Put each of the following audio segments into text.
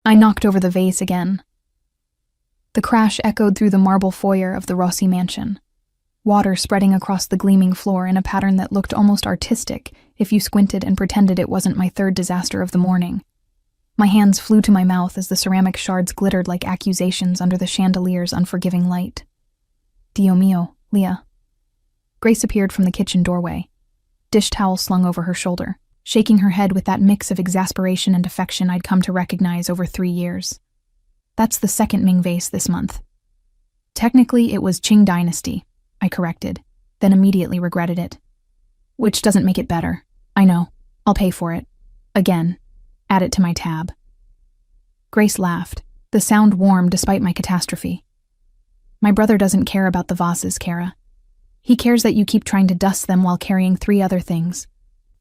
I knocked over the vase again. The crash echoed through the marble foyer of the Rossi mansion, water spreading across the gleaming floor in a pattern that looked almost artistic if you squinted and pretended it wasn't my third disaster of the morning. My hands flew to my mouth as the ceramic shards glittered like accusations under the chandelier's unforgiving light. Dio mio, Leah. Grace appeared from the kitchen doorway, dish towel slung over her shoulder, shaking her head with that mix of exasperation and affection I'd come to recognize over 3 years. That's the second Ming vase this month. Technically, it was Qing Dynasty, I corrected, then immediately regretted it. Which doesn't make it better. I know. I'll pay for it. Again. Add it to my tab. Grace laughed, the sound warm despite my catastrophe. My brother doesn't care about the vases, Kara. He cares that you keep trying to dust them while carrying 3 other things.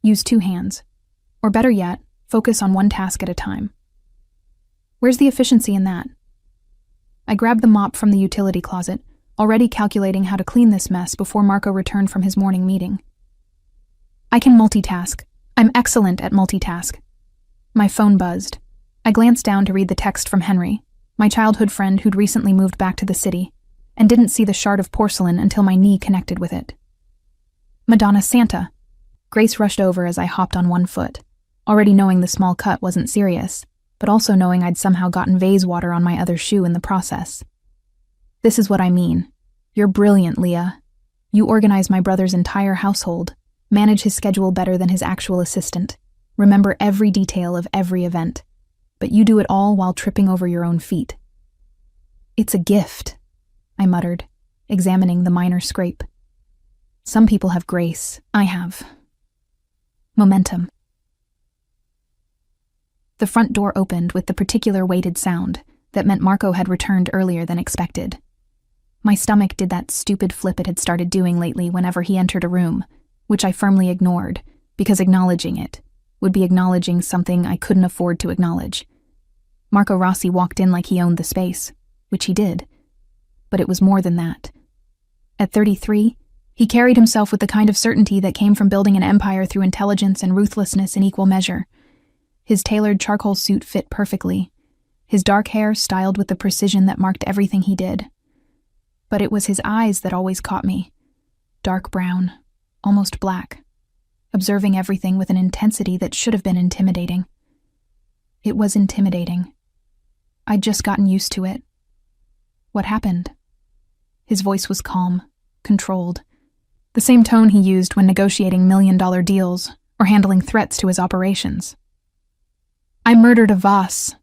Use 2 hands. Or better yet, focus on one task at a time. Where's the efficiency in that? I grabbed the mop from the utility closet, already calculating how to clean this mess before Marco returned from his morning meeting. I can multitask. I'm excellent at multitask. My phone buzzed. I glanced down to read the text from Henry, my childhood friend who'd recently moved back to the city, and didn't see the shard of porcelain until my knee connected with it. Madonna Santa. Grace rushed over as I hopped on one foot, already knowing the small cut wasn't serious, but also knowing I'd somehow gotten vase water on my other shoe in the process. This is what I mean. You're brilliant, Leah. You organize my brother's entire household, manage his schedule better than his actual assistant, remember every detail of every event, but you do it all while tripping over your own feet. It's a gift, I muttered, examining the minor scrape. Some people have grace. I have momentum. The front door opened with the particular weighted sound that meant Marco had returned earlier than expected. My stomach did that stupid flip it had started doing lately whenever he entered a room, which I firmly ignored, because acknowledging it would be acknowledging something I couldn't afford to acknowledge. Marco Rossi walked in like he owned the space, which he did. But it was more than that. At 33, he carried himself with the kind of certainty that came from building an empire through intelligence and ruthlessness in equal measure. His tailored charcoal suit fit perfectly, his dark hair styled with the precision that marked everything he did. But it was his eyes that always caught me. Dark brown, almost black, observing everything with an intensity that should have been intimidating. It was intimidating. I'd just gotten used to it. What happened? His voice was calm, controlled, the same tone he used when negotiating million-dollar deals or handling threats to his operations. I murdered a vase,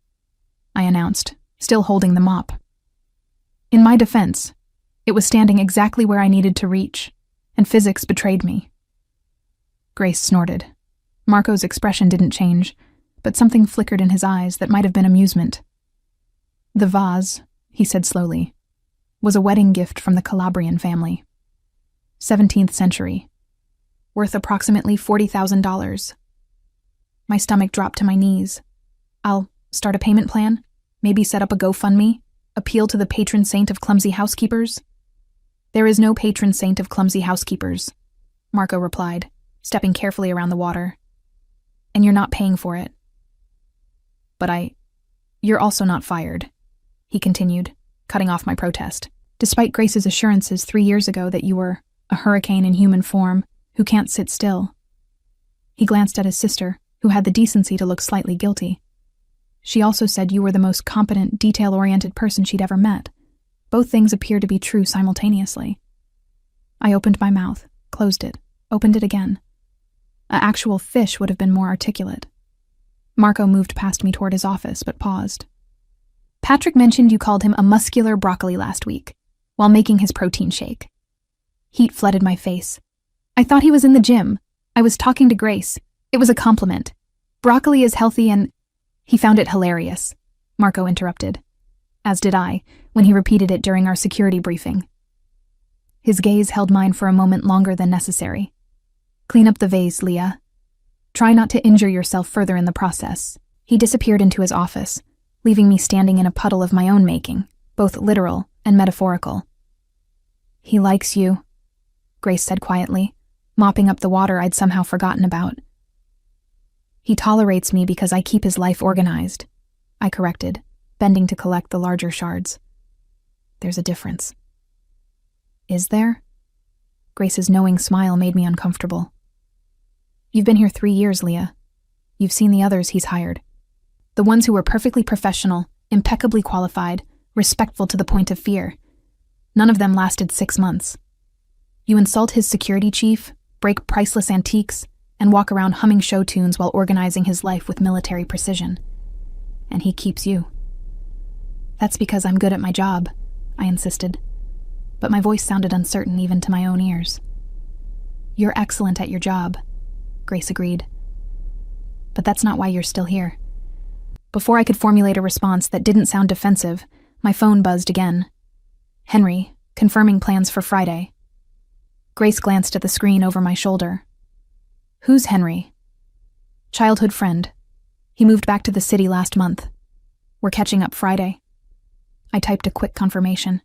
I announced, still holding the mop. In my defense, it was standing exactly where I needed to reach, and physics betrayed me. Grace snorted. Marco's expression didn't change, but something flickered in his eyes that might have been amusement. The vase, he said slowly, was a wedding gift from the Calabrian family. 17th century. Worth approximately $40,000. My stomach dropped to my knees. I'll start a payment plan, maybe set up a GoFundMe, appeal to the patron saint of clumsy housekeepers. There is no patron saint of clumsy housekeepers, Marco replied, stepping carefully around the water. And you're not paying for it. But you're also not fired, he continued, cutting off my protest, despite Grace's assurances 3 years ago that you were a hurricane in human form who can't sit still. He glanced at his sister, who had the decency to look slightly guilty. She also said you were the most competent, detail-oriented person she'd ever met. Both things appear to be true simultaneously. I opened my mouth, closed it, opened it again. An actual fish would have been more articulate. Marco moved past me toward his office, but paused. Patrick mentioned you called him a muscular broccoli last week, while making his protein shake. Heat flooded my face. I thought he was in the gym. I was talking to Grace. It was a compliment. Broccoli is healthy and... He found it hilarious, Marco interrupted, as did I, when he repeated it during our security briefing. His gaze held mine for a moment longer than necessary. Clean up the vase, Leah. Try not to injure yourself further in the process. He disappeared into his office, leaving me standing in a puddle of my own making, both literal and metaphorical. He likes you, Grace said quietly, mopping up the water I'd somehow forgotten about. He tolerates me because I keep his life organized. I corrected, bending to collect the larger shards. There's a difference. Is there? Grace's knowing smile made me uncomfortable. You've been here 3 years, Leah. You've seen the others he's hired. The ones who were perfectly professional, impeccably qualified, respectful to the point of fear. None of them lasted 6 months. You insult his security chief, break priceless antiques, and walk around humming show tunes while organizing his life with military precision. And he keeps you. That's because I'm good at my job, I insisted. But my voice sounded uncertain even to my own ears. You're excellent at your job, Grace agreed. But that's not why you're still here. Before I could formulate a response that didn't sound defensive, my phone buzzed again. Henry, confirming plans for Friday. Grace glanced at the screen over my shoulder. Who's Henry? Childhood friend. He moved back to the city last month. We're catching up Friday. I typed a quick confirmation.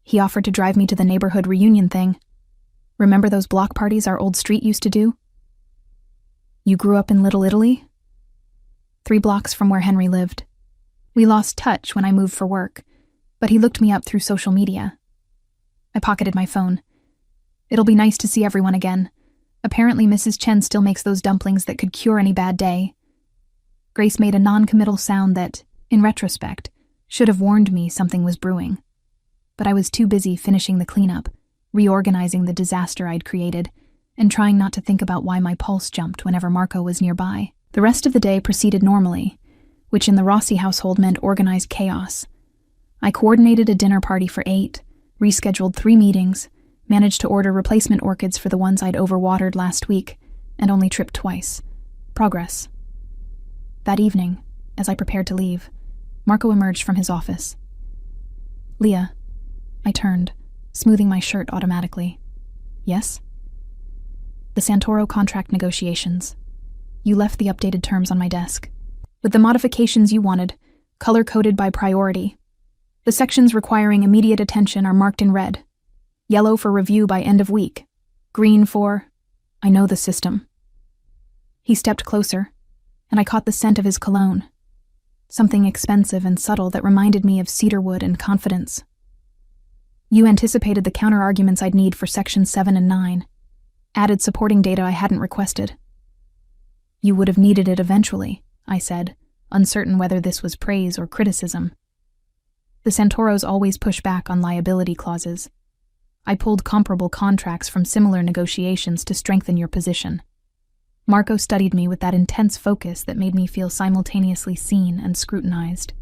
He offered to drive me to the neighborhood reunion thing. Remember those block parties our old street used to do? You grew up in Little Italy? 3 blocks from where Henry lived. We lost touch when I moved for work, but he looked me up through social media. I pocketed my phone. It'll be nice to see everyone again. Apparently Mrs. Chen still makes those dumplings that could cure any bad day. Grace made a non-committal sound that, in retrospect, should have warned me something was brewing. But I was too busy finishing the cleanup, reorganizing the disaster I'd created, and trying not to think about why my pulse jumped whenever Marco was nearby. The rest of the day proceeded normally, which in the Rossi household meant organized chaos. I coordinated a dinner party for 8, rescheduled 3 meetings, managed to order replacement orchids for the ones I'd overwatered last week, and only tripped twice. Progress. That evening, as I prepared to leave, Marco emerged from his office. Leah. I turned, smoothing my shirt automatically. Yes? The Santoro contract negotiations. You left the updated terms on my desk. With the modifications you wanted, color-coded by priority. The sections requiring immediate attention are marked in red. Yellow for review by end of week. Green for... I know the system. He stepped closer, and I caught the scent of his cologne. Something expensive and subtle that reminded me of cedarwood and confidence. You anticipated the counter-arguments I'd need for Sections 7 and 9. Added supporting data I hadn't requested. You would have needed it eventually, I said, uncertain whether this was praise or criticism. The Santoros always push back on liability clauses. I pulled comparable contracts from similar negotiations to strengthen your position. Marco studied me with that intense focus that made me feel simultaneously seen and scrutinized.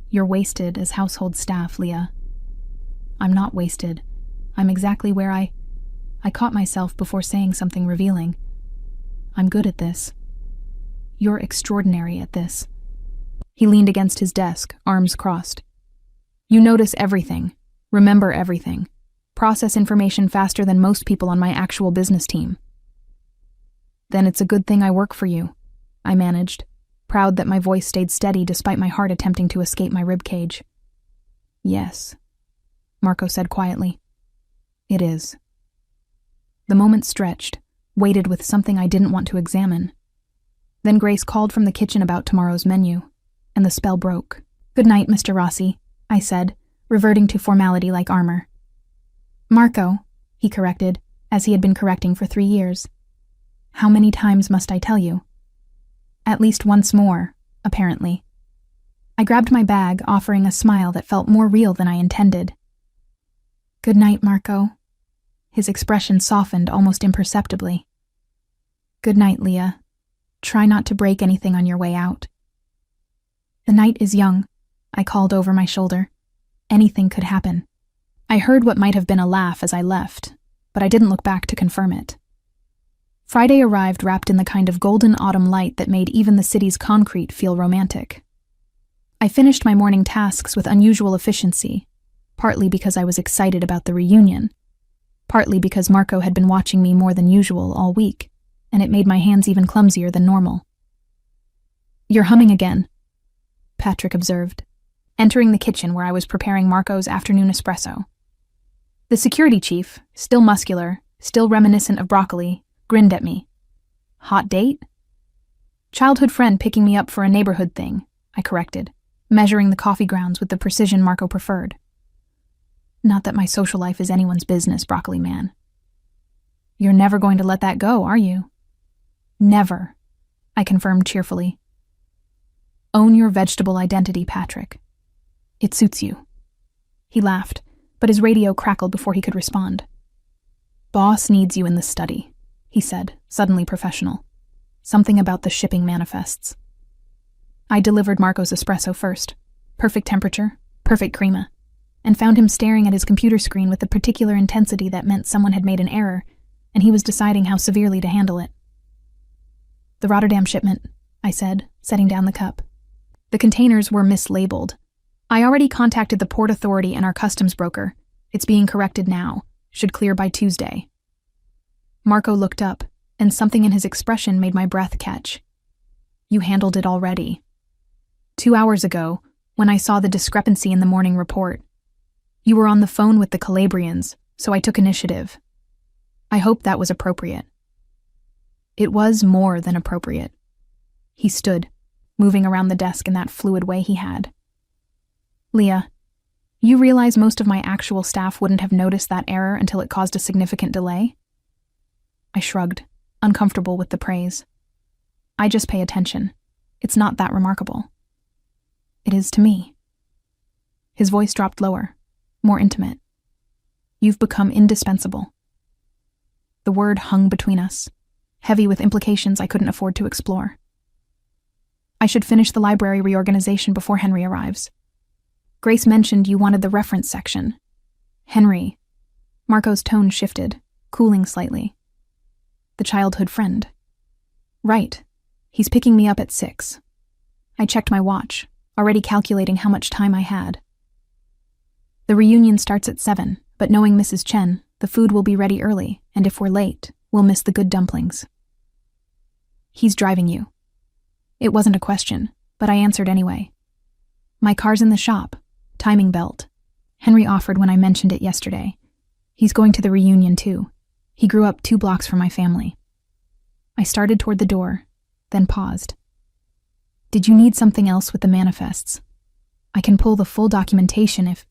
You're wasted as household staff, Leah. I'm not wasted. I'm exactly where I caught myself before saying something revealing. I'm good at this. You're extraordinary at this. He leaned against his desk, arms crossed. You notice everything, remember everything, process information faster than most people on my actual business team. Then it's a good thing I work for you, I managed, proud that my voice stayed steady despite my heart attempting to escape my ribcage. Yes, Marco said quietly. It is. The moment stretched, waited with something I didn't want to examine. Then Grace called from the kitchen about tomorrow's menu, and the spell broke. Good night, Mr. Rossi, I said, reverting to formality like armor. Marco, he corrected, as he had been correcting for 3 years. How many times must I tell you? At least once more, apparently. I grabbed my bag, offering a smile that felt more real than I intended. Good night, Marco. His expression softened almost imperceptibly. Good night, Leah. Try not to break anything on your way out. The night is young, I called over my shoulder. Anything could happen. I heard what might have been a laugh as I left, but I didn't look back to confirm it. Friday arrived wrapped in the kind of golden autumn light that made even the city's concrete feel romantic. I finished my morning tasks with unusual efficiency, partly because I was excited about the reunion, partly because Marco had been watching me more than usual all week, and it made my hands even clumsier than normal. You're humming again, Patrick observed, entering the kitchen where I was preparing Marco's afternoon espresso. The security chief, still muscular, still reminiscent of broccoli, grinned at me. Hot date? Childhood friend picking me up for a neighborhood thing, I corrected, measuring the coffee grounds with the precision Marco preferred. Not that my social life is anyone's business, Broccoli Man. You're never going to let that go, are you? Never, I confirmed cheerfully. Own your vegetable identity, Patrick. It suits you. He laughed, but his radio crackled before he could respond. Boss needs you in the study, he said, suddenly professional. Something about the shipping manifests. I delivered Marco's espresso first. Perfect temperature, perfect crema, and found him staring at his computer screen with the particular intensity that meant someone had made an error, and he was deciding how severely to handle it. The Rotterdam shipment, I said, setting down the cup. The containers were mislabeled. I already contacted the port authority and our customs broker. It's being corrected now. Should clear by Tuesday. Marco looked up, and something in his expression made my breath catch. You handled it already. 2 hours ago, when I saw the discrepancy in the morning report. You were on the phone with the Calabrians, so I took initiative. I hope that was appropriate. It was more than appropriate. He stood, moving around the desk in that fluid way he had. Leah, you realize most of my actual staff wouldn't have noticed that error until it caused a significant delay? I shrugged, uncomfortable with the praise. I just pay attention. It's not that remarkable. It is to me. His voice dropped lower, more intimate. You've become indispensable. The word hung between us, heavy with implications I couldn't afford to explore. I should finish the library reorganization before Henry arrives. Grace mentioned you wanted the reference section. Henry. Marco's tone shifted, cooling slightly. The childhood friend. Right. He's picking me up at 6. I checked my watch, already calculating how much time I had. The reunion starts at 7, but knowing Mrs. Chen, the food will be ready early, and if we're late, we'll miss the good dumplings. He's driving you. It wasn't a question, but I answered anyway. My car's in the shop. Timing belt. Henry offered when I mentioned it yesterday. He's going to the reunion too. He grew up 2 blocks from my family. I started toward the door, then paused. Did you need something else with the manifests? I can pull the full documentation if...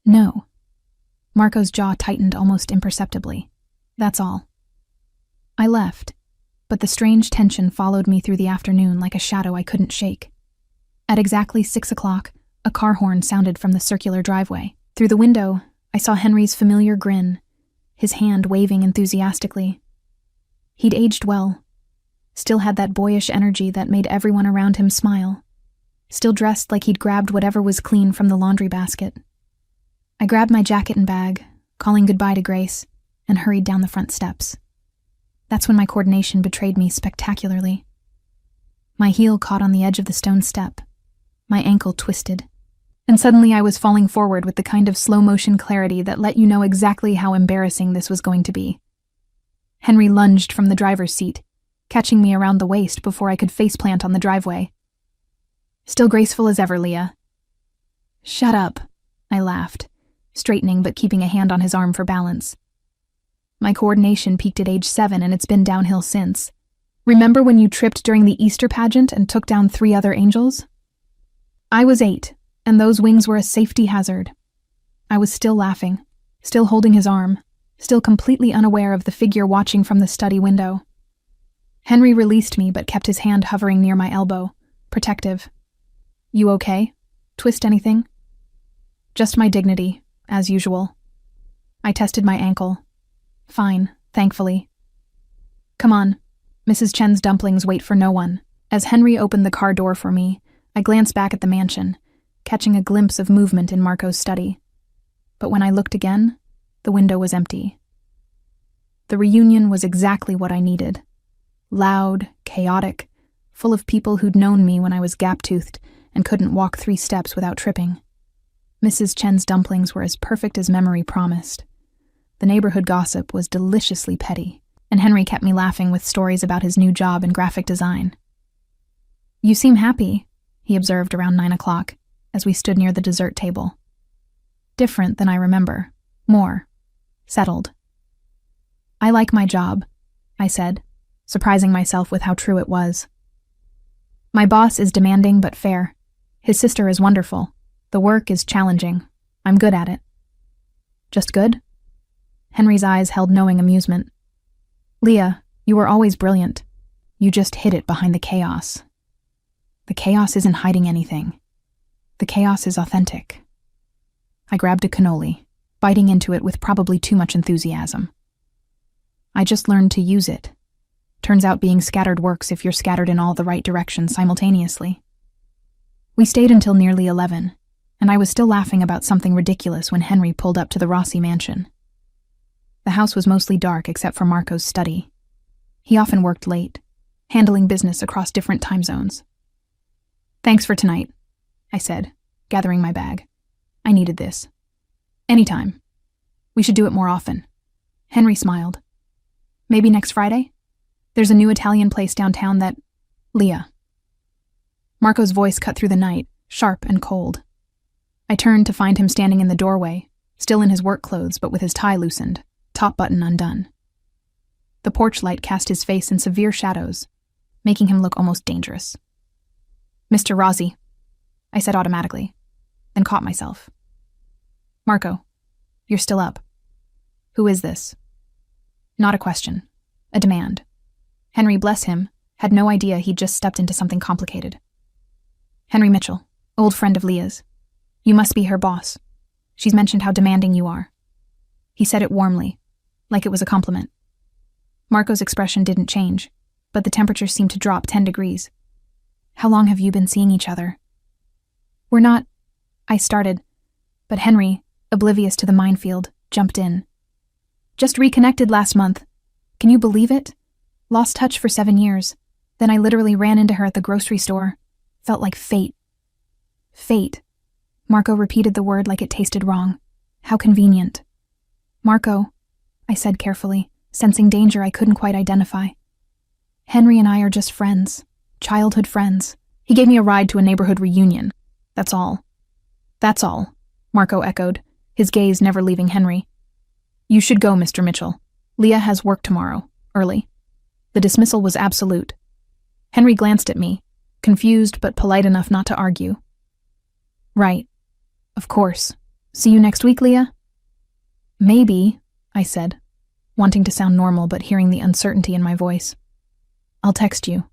No. Marco's jaw tightened almost imperceptibly. That's all. I left, but the strange tension followed me through the afternoon like a shadow I couldn't shake. At exactly 6 o'clock, a car horn sounded from the circular driveway. Through the window, I saw Henry's familiar grin, his hand waving enthusiastically. He'd aged well, still had that boyish energy that made everyone around him smile, still dressed like he'd grabbed whatever was clean from the laundry basket. I grabbed my jacket and bag, calling goodbye to Grace, and hurried down the front steps. That's when my coordination betrayed me spectacularly. My heel caught on the edge of the stone step. My ankle twisted. And suddenly I was falling forward with the kind of slow-motion clarity that let you know exactly how embarrassing this was going to be. Henry lunged from the driver's seat, catching me around the waist before I could faceplant on the driveway. Still graceful as ever, Leah. Shut up, I laughed, straightening but keeping a hand on his arm for balance. My coordination peaked at age 7 and it's been downhill since. Remember when you tripped during the Easter pageant and took down 3 other angels? I was 8. And those wings were a safety hazard. I was still laughing, still holding his arm, still completely unaware of the figure watching from the study window. Henry released me but kept his hand hovering near my elbow, protective. You okay? Twist anything? Just my dignity, as usual. I tested my ankle. Fine, thankfully. Come on. Mrs. Chen's dumplings wait for no one. As Henry opened the car door for me, I glanced back at the mansion, catching a glimpse of movement in Marco's study. But when I looked again, the window was empty. The reunion was exactly what I needed. Loud, chaotic, full of people who'd known me when I was gap-toothed and couldn't walk 3 steps without tripping. Mrs. Chen's dumplings were as perfect as memory promised. The neighborhood gossip was deliciously petty, and Henry kept me laughing with stories about his new job in graphic design. You seem happy, he observed around 9 o'clock. As we stood near the dessert table. Different than I remember. More. Settled. I like my job, I said, surprising myself with how true it was. My boss is demanding but fair. His sister is wonderful. The work is challenging. I'm good at it. Just good? Henry's eyes held knowing amusement. Leah, you were always brilliant. You just hid it behind the chaos. The chaos isn't hiding anything. The chaos is authentic. I grabbed a cannoli, biting into it with probably too much enthusiasm. I just learned to use it. Turns out being scattered works if you're scattered in all the right directions simultaneously. We stayed until nearly 11, and I was still laughing about something ridiculous when Henry pulled up to the Rossi mansion. The house was mostly dark except for Marco's study. He often worked late, handling business across different time zones. Thanks for tonight, I said, gathering my bag. I needed this. Anytime. We should do it more often. Henry smiled. Maybe next Friday? There's a new Italian place downtown that... Leah. Marco's voice cut through the night, sharp and cold. I turned to find him standing in the doorway, still in his work clothes but with his tie loosened, top button undone. The porch light cast his face in severe shadows, making him look almost dangerous. Mr. Rossi, I said automatically, then caught myself. Marco, you're still up. Who is this? Not a question, a demand. Henry, bless him, had no idea he'd just stepped into something complicated. Henry Mitchell, old friend of Leah's. You must be her boss. She's mentioned how demanding you are. He said it warmly, like it was a compliment. Marco's expression didn't change, but the temperature seemed to drop 10 degrees. How long have you been seeing each other? We're not... I started, but Henry, oblivious to the minefield, jumped in. Just reconnected last month. Can you believe it? Lost touch for 7 years. Then I literally ran into her at the grocery store. Felt like fate. Fate. Marco repeated the word like it tasted wrong. How convenient. Marco, I said carefully, sensing danger I couldn't quite identify. Henry and I are just friends. Childhood friends. He gave me a ride to a neighborhood reunion. That's all. That's all, Marco echoed, his gaze never leaving Henry. You should go, Mr. Mitchell. Leah has work tomorrow, early. The dismissal was absolute. Henry glanced at me, confused but polite enough not to argue. Right. Of course. See you next week, Leah? Maybe, I said, wanting to sound normal but hearing the uncertainty in my voice. I'll text you.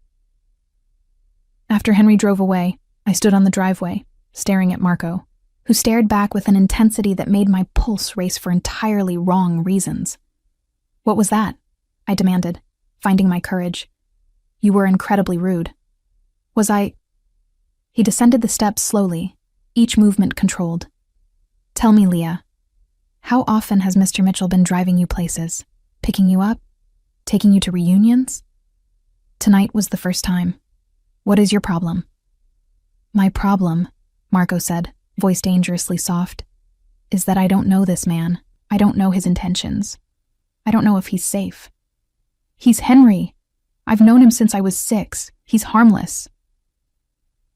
After Henry drove away, I stood on the driveway, staring at Marco, who stared back with an intensity that made my pulse race for entirely wrong reasons. What was that? I demanded, finding my courage. You were incredibly rude. Was I... He descended the steps slowly, each movement controlled. Tell me, Leah, how often has Mr. Mitchell been driving you places, picking you up, taking you to reunions? Tonight was the first time. What is your problem? My problem, Marco said, voice dangerously soft, is that I don't know this man. I don't know his intentions. I don't know if he's safe. He's Henry. I've known him since I was 6. He's harmless.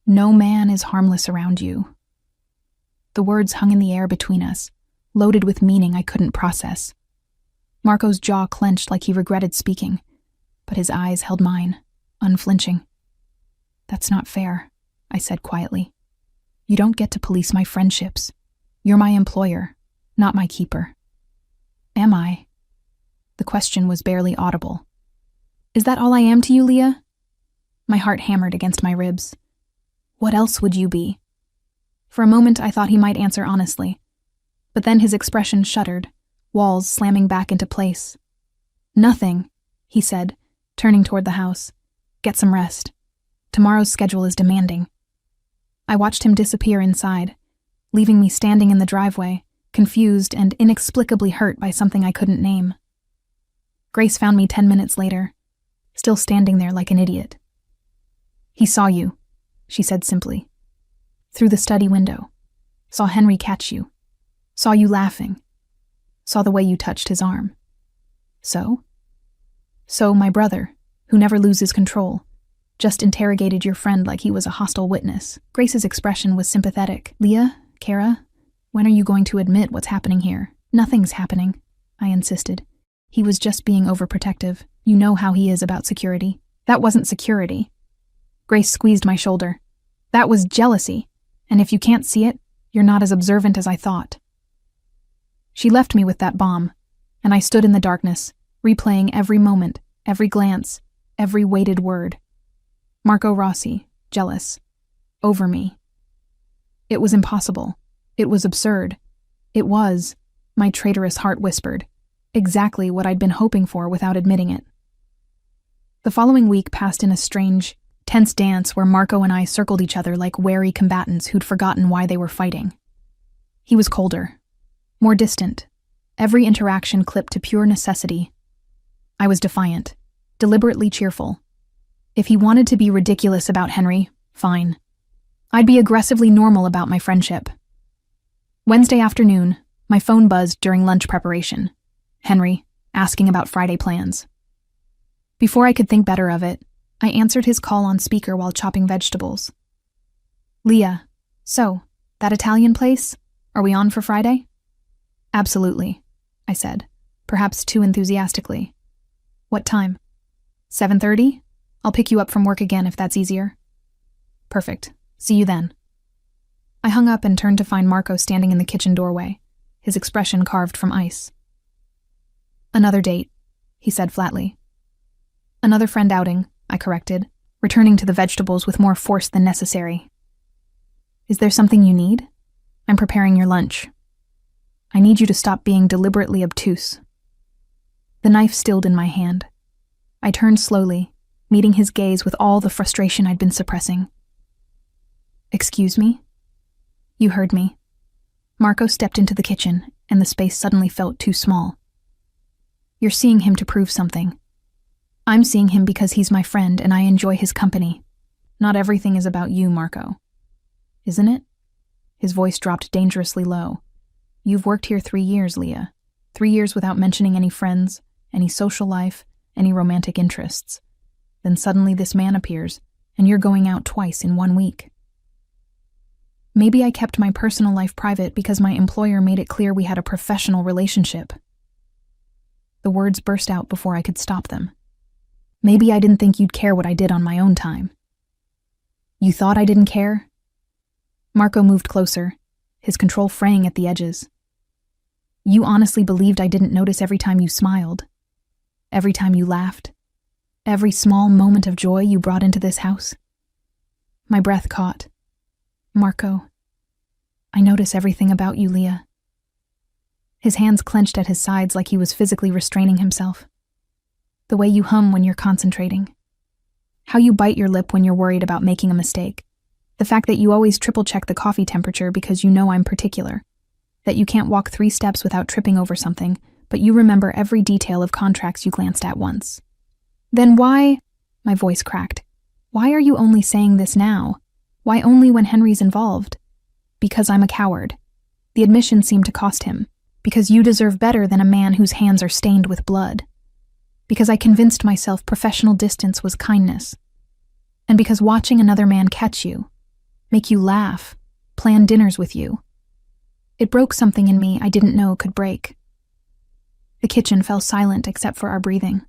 No man is harmless around you. The words hung in the air between us, loaded with meaning I couldn't process. Marco's jaw clenched like he regretted speaking, but his eyes held mine, unflinching. That's not fair, I said quietly. You don't get to police my friendships. You're my employer, not my keeper. Am I? The question was barely audible. Is that all I am to you, Leah? My heart hammered against my ribs. What else would you be? For a moment I thought he might answer honestly, but then his expression shuddered, walls slamming back into place. Nothing, he said, turning toward the house. Get some rest. Tomorrow's schedule is demanding. I watched him disappear inside, leaving me standing in the driveway, confused and inexplicably hurt by something I couldn't name. Grace found me 10 minutes later, still standing there like an idiot. He saw you, she said simply. Through the study window. Saw Henry catch you. Saw you laughing. Saw the way you touched his arm. So? So my brother, who never loses control, just interrogated your friend like he was a hostile witness. Grace's expression was sympathetic. Leah, Kara, when are you going to admit what's happening here? Nothing's happening, I insisted. He was just being overprotective. You know how he is about security. That wasn't security. Grace squeezed my shoulder. That was jealousy. And if you can't see it, you're not as observant as I thought." She left me with that bomb, and I stood in the darkness, replaying every moment, every glance, every weighted word. Marco Rossi, jealous. Over me. It was impossible. It was absurd. It was, my traitorous heart whispered, exactly what I'd been hoping for without admitting it. The following week passed in a strange, tense dance where Marco and I circled each other like wary combatants who'd forgotten why they were fighting. He was colder, more distant, every interaction clipped to pure necessity. I was defiant, deliberately cheerful. If he wanted to be ridiculous about Henry, fine. I'd be aggressively normal about my friendship. Wednesday afternoon, my phone buzzed during lunch preparation. Henry, asking about Friday plans. Before I could think better of it, I answered his call on speaker while chopping vegetables. "Leah, so, that Italian place? Are we on for Friday?" "Absolutely," I said, perhaps too enthusiastically. "What time?" 7:30? I'll pick you up from work again if that's easier." "Perfect. See you then." I hung up and turned to find Marco standing in the kitchen doorway, his expression carved from ice. "Another date," he said flatly. "Another friend outing," I corrected, returning to the vegetables with more force than necessary. "Is there something you need? I'm preparing your lunch. I need you to stop being deliberately obtuse." The knife stilled in my hand. I turned slowly, meeting his gaze with all the frustration I'd been suppressing. "Excuse me?" "You heard me." Marco stepped into the kitchen, and the space suddenly felt too small. "You're seeing him to prove something. I'm seeing him because he's my friend and I enjoy his company. Not everything is about you, Marco. Isn't it?" His voice dropped dangerously low. "You've worked here 3 years, Leah. 3 years without mentioning any friends, any social life, any romantic interests. Then suddenly this man appears, and you're going out twice in 1 week. Maybe I kept my personal life private because my employer made it clear we had a professional relationship." The words burst out before I could stop them. "Maybe I didn't think you'd care what I did on my own time." "You thought I didn't care?" Marco moved closer, his control fraying at the edges. "You honestly believed I didn't notice every time you smiled? Every time you laughed? Every small moment of joy you brought into this house?" My breath caught. "Marco, I notice everything about you, Leah." His hands clenched at his sides like he was physically restraining himself. "The way you hum when you're concentrating. How you bite your lip when you're worried about making a mistake. The fact that you always triple-check the coffee temperature because you know I'm particular. That you can't walk 3 steps without tripping over something, but you remember every detail of contracts you glanced at once. Then why—" My voice cracked. "Why are you only saying this now? Why only when Henry's involved?" "Because I'm a coward." The admission seemed to cost him. "Because you deserve better than a man whose hands are stained with blood. Because I convinced myself professional distance was kindness. And because watching another man catch you, make you laugh, plan dinners with you, it broke something in me I didn't know could break." The kitchen fell silent except for our breathing.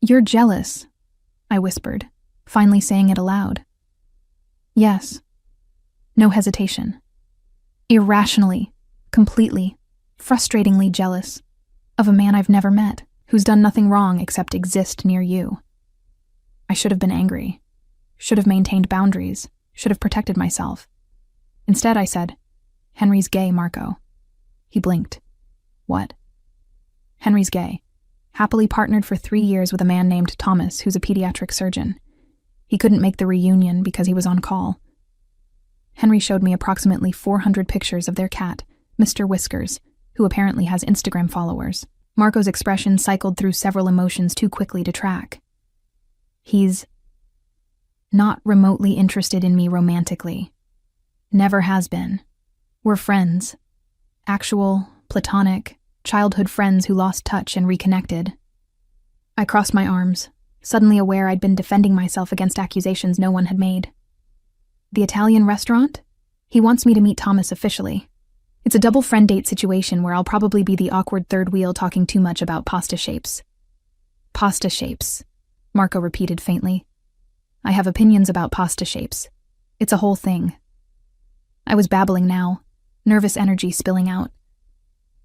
"You're jealous," I whispered, finally saying it aloud. "Yes." No hesitation. "Irrationally, completely, frustratingly jealous of a man I've never met, who's done nothing wrong except exist near you." I should have been angry, should have maintained boundaries, should have protected myself. Instead, I said, "Henry's gay, Marco." He blinked. "What?" "Henry's gay. Happily partnered for 3 years with a man named Thomas, who's a pediatric surgeon. He couldn't make the reunion because he was on call." Henry showed me approximately 400 pictures of their cat, Mr. Whiskers, who apparently has Instagram followers. Marco's expression cycled through several emotions too quickly to track. "He's not remotely interested in me romantically. Never has been. We're friends. Actual, platonic, childhood friends who lost touch and reconnected." I crossed my arms, suddenly aware I'd been defending myself against accusations no one had made. "The Italian restaurant? He wants me to meet Thomas officially. It's a double friend date situation where I'll probably be the awkward third wheel talking too much about pasta shapes." "Pasta shapes," Marco repeated faintly. "I have opinions about pasta shapes. It's a whole thing. I was babbling now, nervous energy spilling out.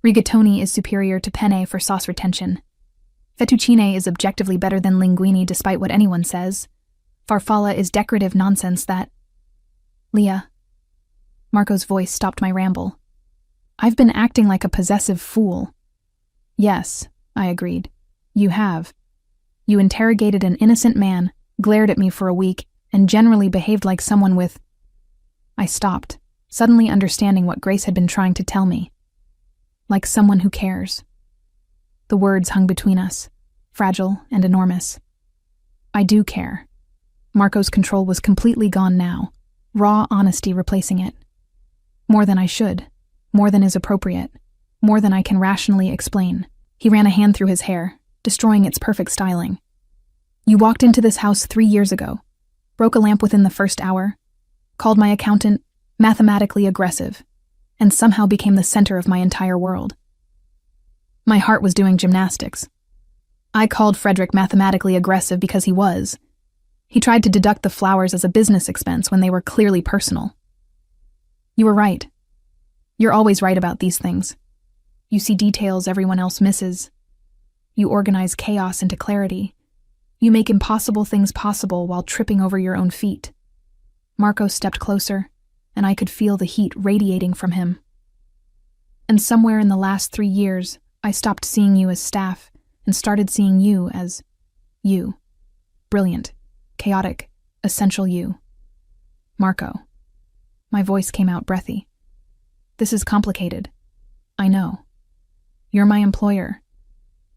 Rigatoni is superior to penne for sauce retention. Fettuccine is objectively better than linguine despite what anyone says. Farfalla is decorative nonsense that... Leah. Marco's voice stopped my ramble. I've been acting like a possessive fool. Yes, I agreed. You have. You interrogated an innocent man, glared at me for a week, and generally behaved like someone with... I stopped, suddenly understanding what Grace had been trying to tell me. Like someone who cares. The words hung between us, fragile and enormous. I do care. Marco's control was completely gone now, raw honesty replacing it. More than I should, more than is appropriate, more than I can rationally explain. He ran a hand through his hair, destroying its perfect styling. You walked into this house 3 years ago, broke a lamp within the first hour, called my accountant mathematically aggressive, and somehow became the center of my entire world. My heart was doing gymnastics. I called Frederick mathematically aggressive because he was. He tried to deduct the flowers as a business expense when they were clearly personal. You were right. You're always right about these things. You see details everyone else misses. You organize chaos into clarity. You make impossible things possible while tripping over your own feet. Marco stepped closer, and I could feel the heat radiating from him. And somewhere in the last 3 years, I stopped seeing you as staff and started seeing you as you. Brilliant, chaotic, essential you. Marco. My voice came out breathy. This is complicated. I know. You're my employer.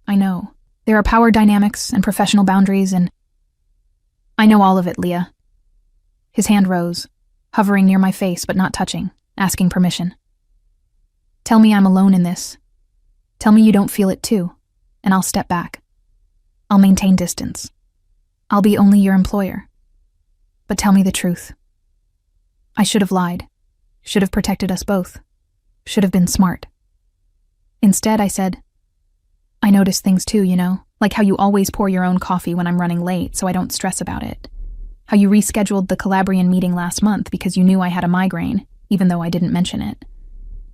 I know. There are power dynamics and professional boundaries and... I know all of it, Leah. His hand rose, hovering near my face but not touching, asking permission. Tell me I'm alone in this. Tell me you don't feel it too, and I'll step back. I'll maintain distance. I'll be only your employer. But tell me the truth. I should have lied. Should have protected us both. Should have been smart. Instead, I said, I notice things too, you know, like how you always pour your own coffee when I'm running late so I don't stress about it. How you rescheduled the Calabrian meeting last month because you knew I had a migraine, even though I didn't mention it.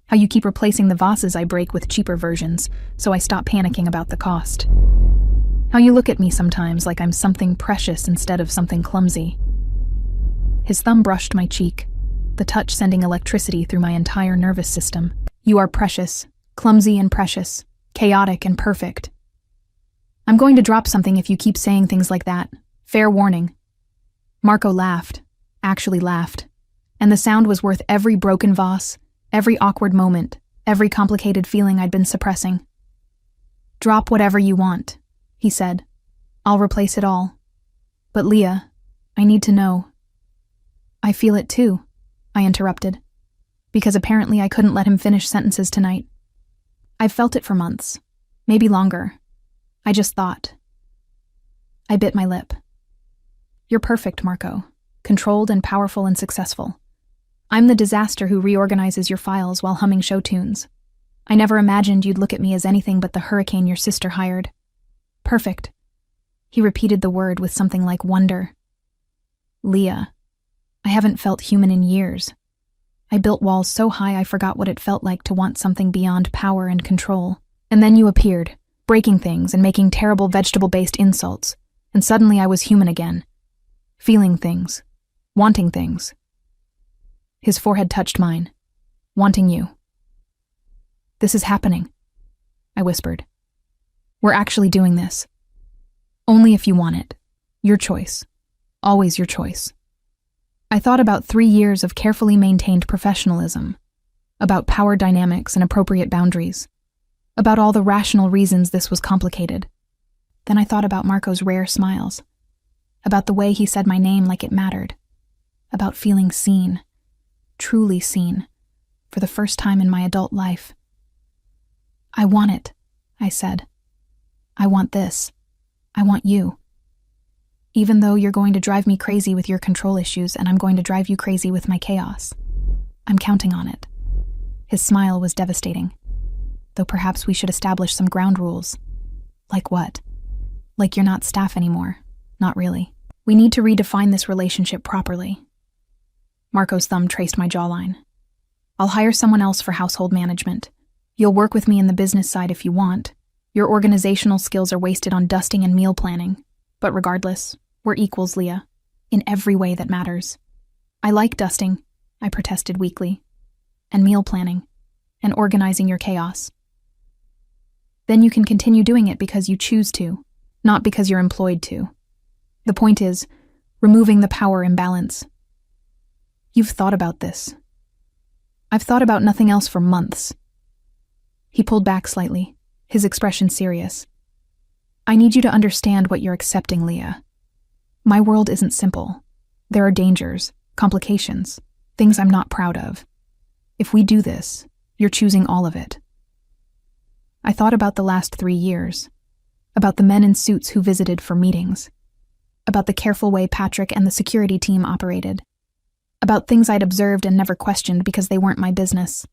How you keep replacing the vases I break with cheaper versions, so I stop panicking about the cost. How you look at me sometimes like I'm something precious instead of something clumsy. His thumb brushed my cheek, the touch sending electricity through my entire nervous system. You are precious, clumsy and precious, chaotic and perfect. I'm going to drop something if you keep saying things like that. Fair warning. Marco laughed, actually laughed, and the sound was worth every broken vase, every awkward moment, every complicated feeling I'd been suppressing. Drop whatever you want, he said. I'll replace it all. But Leah, I need to know. I feel it too, I interrupted, because apparently I couldn't let him finish sentences tonight. I've felt it for months, maybe longer. I just thought. I bit my lip. You're perfect, Marco. Controlled and powerful and successful. I'm the disaster who reorganizes your files while humming show tunes. I never imagined you'd look at me as anything but the hurricane your sister hired. Perfect. He repeated the word with something like wonder. Leah. I haven't felt human in years. I built walls so high I forgot what it felt like to want something beyond power and control. And then you appeared, breaking things and making terrible vegetable-based insults. And suddenly I was human again. Feeling things. Wanting things. His forehead touched mine. Wanting you. This is happening, I whispered. We're actually doing this. Only if you want it. Your choice. Always your choice. I thought about 3 years of carefully maintained professionalism, about power dynamics and appropriate boundaries, about all the rational reasons this was complicated. Then I thought about Marco's rare smiles, about the way he said my name like it mattered, about feeling seen, truly seen, for the first time in my adult life. I want it, I said. I want this. I want you. Even though you're going to drive me crazy with your control issues and I'm going to drive you crazy with my chaos. I'm counting on it. His smile was devastating. Though perhaps we should establish some ground rules. Like what? Like you're not staff anymore. Not really. We need to redefine this relationship properly. Marco's thumb traced my jawline. I'll hire someone else for household management. You'll work with me in the business side if you want. Your organizational skills are wasted on dusting and meal planning. But regardless, we're equals, Leah. In every way that matters. I like dusting, I protested weakly. And meal planning. And organizing your chaos. Then you can continue doing it because you choose to, not because you're employed to. The point is, removing the power imbalance. You've thought about this. I've thought about nothing else for months. He pulled back slightly, his expression serious. I need you to understand what you're accepting, Leah. My world isn't simple. There are dangers, complications, things I'm not proud of. If we do this, you're choosing all of it. I thought about the last 3 years, about the men in suits who visited for meetings, about the careful way Patrick and the security team operated, about things I'd observed and never questioned because they weren't my business.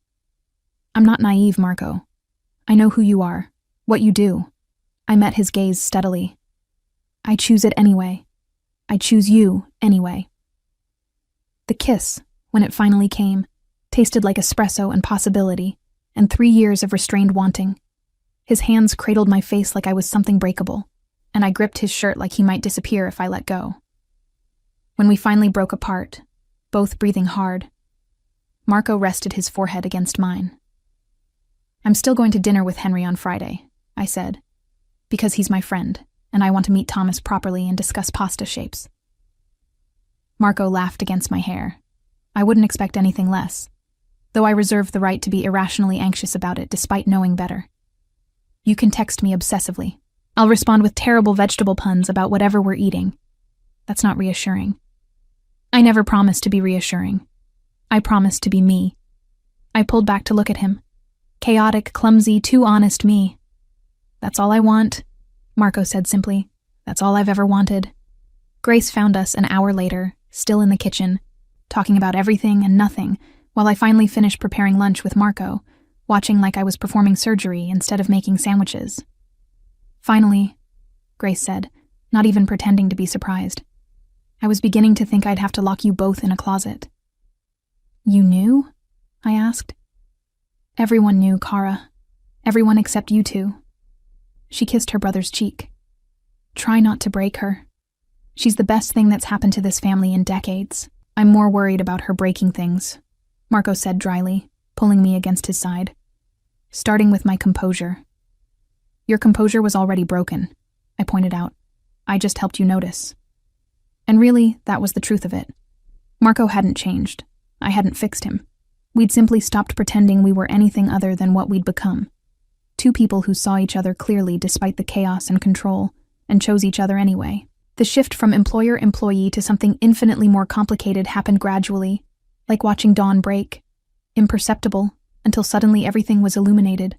I'm not naive, Marco. I know who you are, what you do. I met his gaze steadily. I choose it anyway. I choose you anyway. The kiss, when it finally came, tasted like espresso and possibility, and 3 years of restrained wanting. His hands cradled my face like I was something breakable, and I gripped his shirt like he might disappear if I let go. When we finally broke apart, both breathing hard, Marco rested his forehead against mine. I'm still going to dinner with Henry on Friday, I said, because he's my friend, and I want to meet Thomas properly and discuss pasta shapes. Marco laughed against my hair. I wouldn't expect anything less, though I reserve the right to be irrationally anxious about it despite knowing better. You can text me obsessively. I'll respond with terrible vegetable puns about whatever we're eating. That's not reassuring. I never promised to be reassuring. I promised to be me. I pulled back to look at him. Chaotic, clumsy, too honest me. That's all I want, Marco said simply. That's all I've ever wanted. Grace found us an hour later, still in the kitchen, talking about everything and nothing, while I finally finished preparing lunch with Marco, watching like I was performing surgery instead of making sandwiches. Finally, Grace said, not even pretending to be surprised. I was beginning to think I'd have to lock you both in a closet. You knew? I asked. Everyone knew, Kara. Everyone except you two. She kissed her brother's cheek. Try not to break her. She's the best thing that's happened to this family in decades. I'm more worried about her breaking things, Marco said dryly, pulling me against his side. Starting with my composure. Your composure was already broken, I pointed out. I just helped you notice. And really, that was the truth of it. Marco hadn't changed. I hadn't fixed him. We'd simply stopped pretending we were anything other than what we'd become. Two people who saw each other clearly despite the chaos and control, and chose each other anyway. The shift from employer-employee to something infinitely more complicated happened gradually, like watching dawn break, imperceptible, until suddenly everything was illuminated.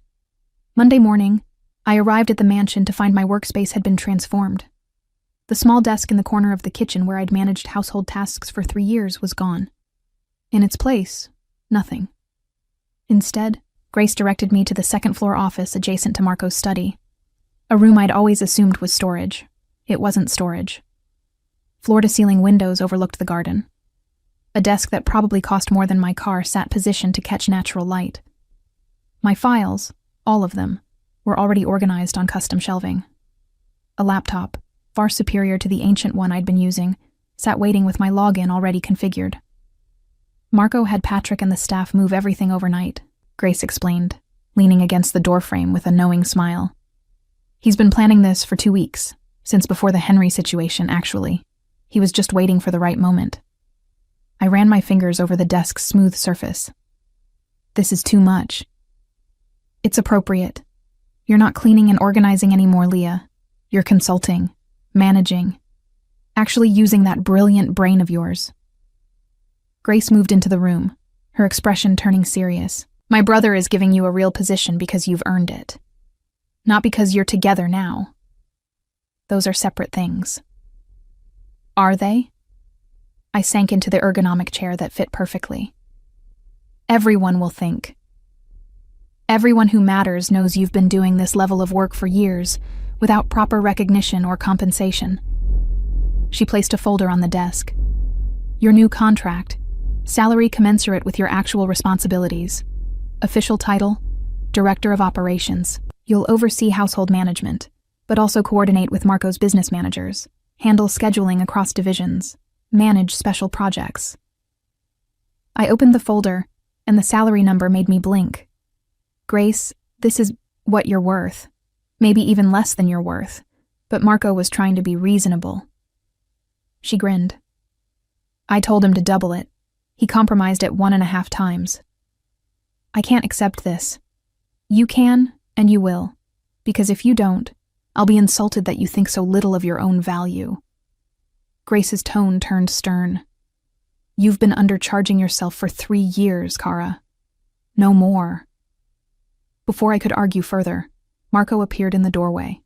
Monday morning, I arrived at the mansion to find my workspace had been transformed. The small desk in the corner of the kitchen where I'd managed household tasks for 3 years was gone. In its place, nothing. Instead, Grace directed me to the second-floor office adjacent to Marco's study, a room I'd always assumed was storage. It wasn't storage. Floor-to-ceiling windows overlooked the garden. A desk that probably cost more than my car sat positioned to catch natural light. My files, all of them, were already organized on custom shelving. A laptop, far superior to the ancient one I'd been using, sat waiting with my login already configured. Marco had Patrick and the staff move everything overnight, Grace explained, leaning against the doorframe with a knowing smile. He's been planning this for 2 weeks, since before the Henry situation, actually. He was just waiting for the right moment. I ran my fingers over the desk's smooth surface. This is too much. It's appropriate. You're not cleaning and organizing anymore, Leah. You're consulting, managing, actually using that brilliant brain of yours. Grace moved into the room, her expression turning serious. My brother is giving you a real position because you've earned it. Not because you're together now. Those are separate things. Are they? I sank into the ergonomic chair that fit perfectly. Everyone will think. Everyone who matters knows you've been doing this level of work for years, without proper recognition or compensation. She placed a folder on the desk. Your new contract, Salary commensurate with your actual responsibilities. Official title, Director of Operations. You'll oversee household management, but also coordinate with Marco's business managers, handle scheduling across divisions, manage special projects. I opened the folder, and the salary number made me blink. Grace, this is what you're worth. Maybe even less than you're worth. But Marco was trying to be reasonable. She grinned. I told him to double it. He compromised at 1.5 times. I can't accept this. You can, and you will. Because if you don't, I'll be insulted that you think so little of your own value. Grace's tone turned stern. You've been undercharging yourself for 3 years, Kara. No more. Before I could argue further, Marco appeared in the doorway.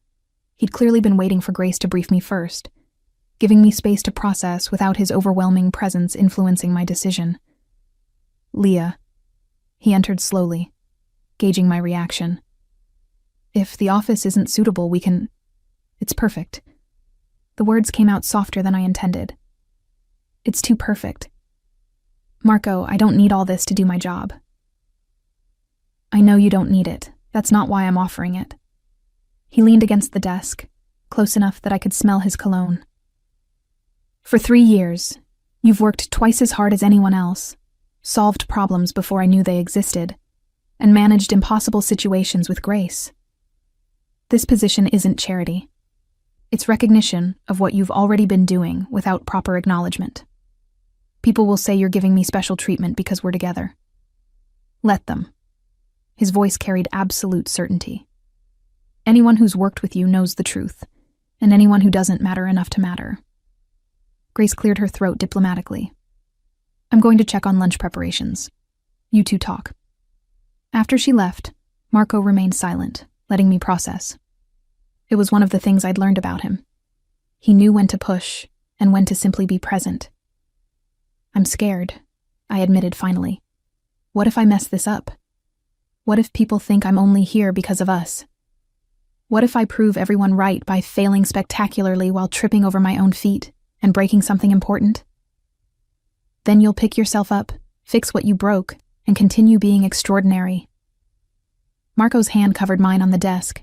He'd clearly been waiting for Grace to brief me first, giving me space to process without his overwhelming presence influencing my decision. Leah. He entered slowly, gauging my reaction. If the office isn't suitable, we can... It's perfect. The words came out softer than I intended. It's too perfect. Marco, I don't need all this to do my job. I know you don't need it. That's not why I'm offering it. He leaned against the desk, close enough that I could smell his cologne. For 3 years, you've worked twice as hard as anyone else, solved problems before I knew they existed, and managed impossible situations with grace. This position isn't charity. It's recognition of what you've already been doing without proper acknowledgement. People will say you're giving me special treatment because we're together. Let them. His voice carried absolute certainty. Anyone who's worked with you knows the truth, and anyone who doesn't matter enough to matter. Grace cleared her throat diplomatically. I'm going to check on lunch preparations. You two talk. After she left, Marco remained silent, letting me process. It was one of the things I'd learned about him. He knew when to push and when to simply be present. I'm scared, I admitted finally. What if I mess this up? What if people think I'm only here because of us? What if I prove everyone right by failing spectacularly while tripping over my own feet and breaking something important? Then you'll pick yourself up, fix what you broke, and continue being extraordinary. Marco's hand covered mine on the desk.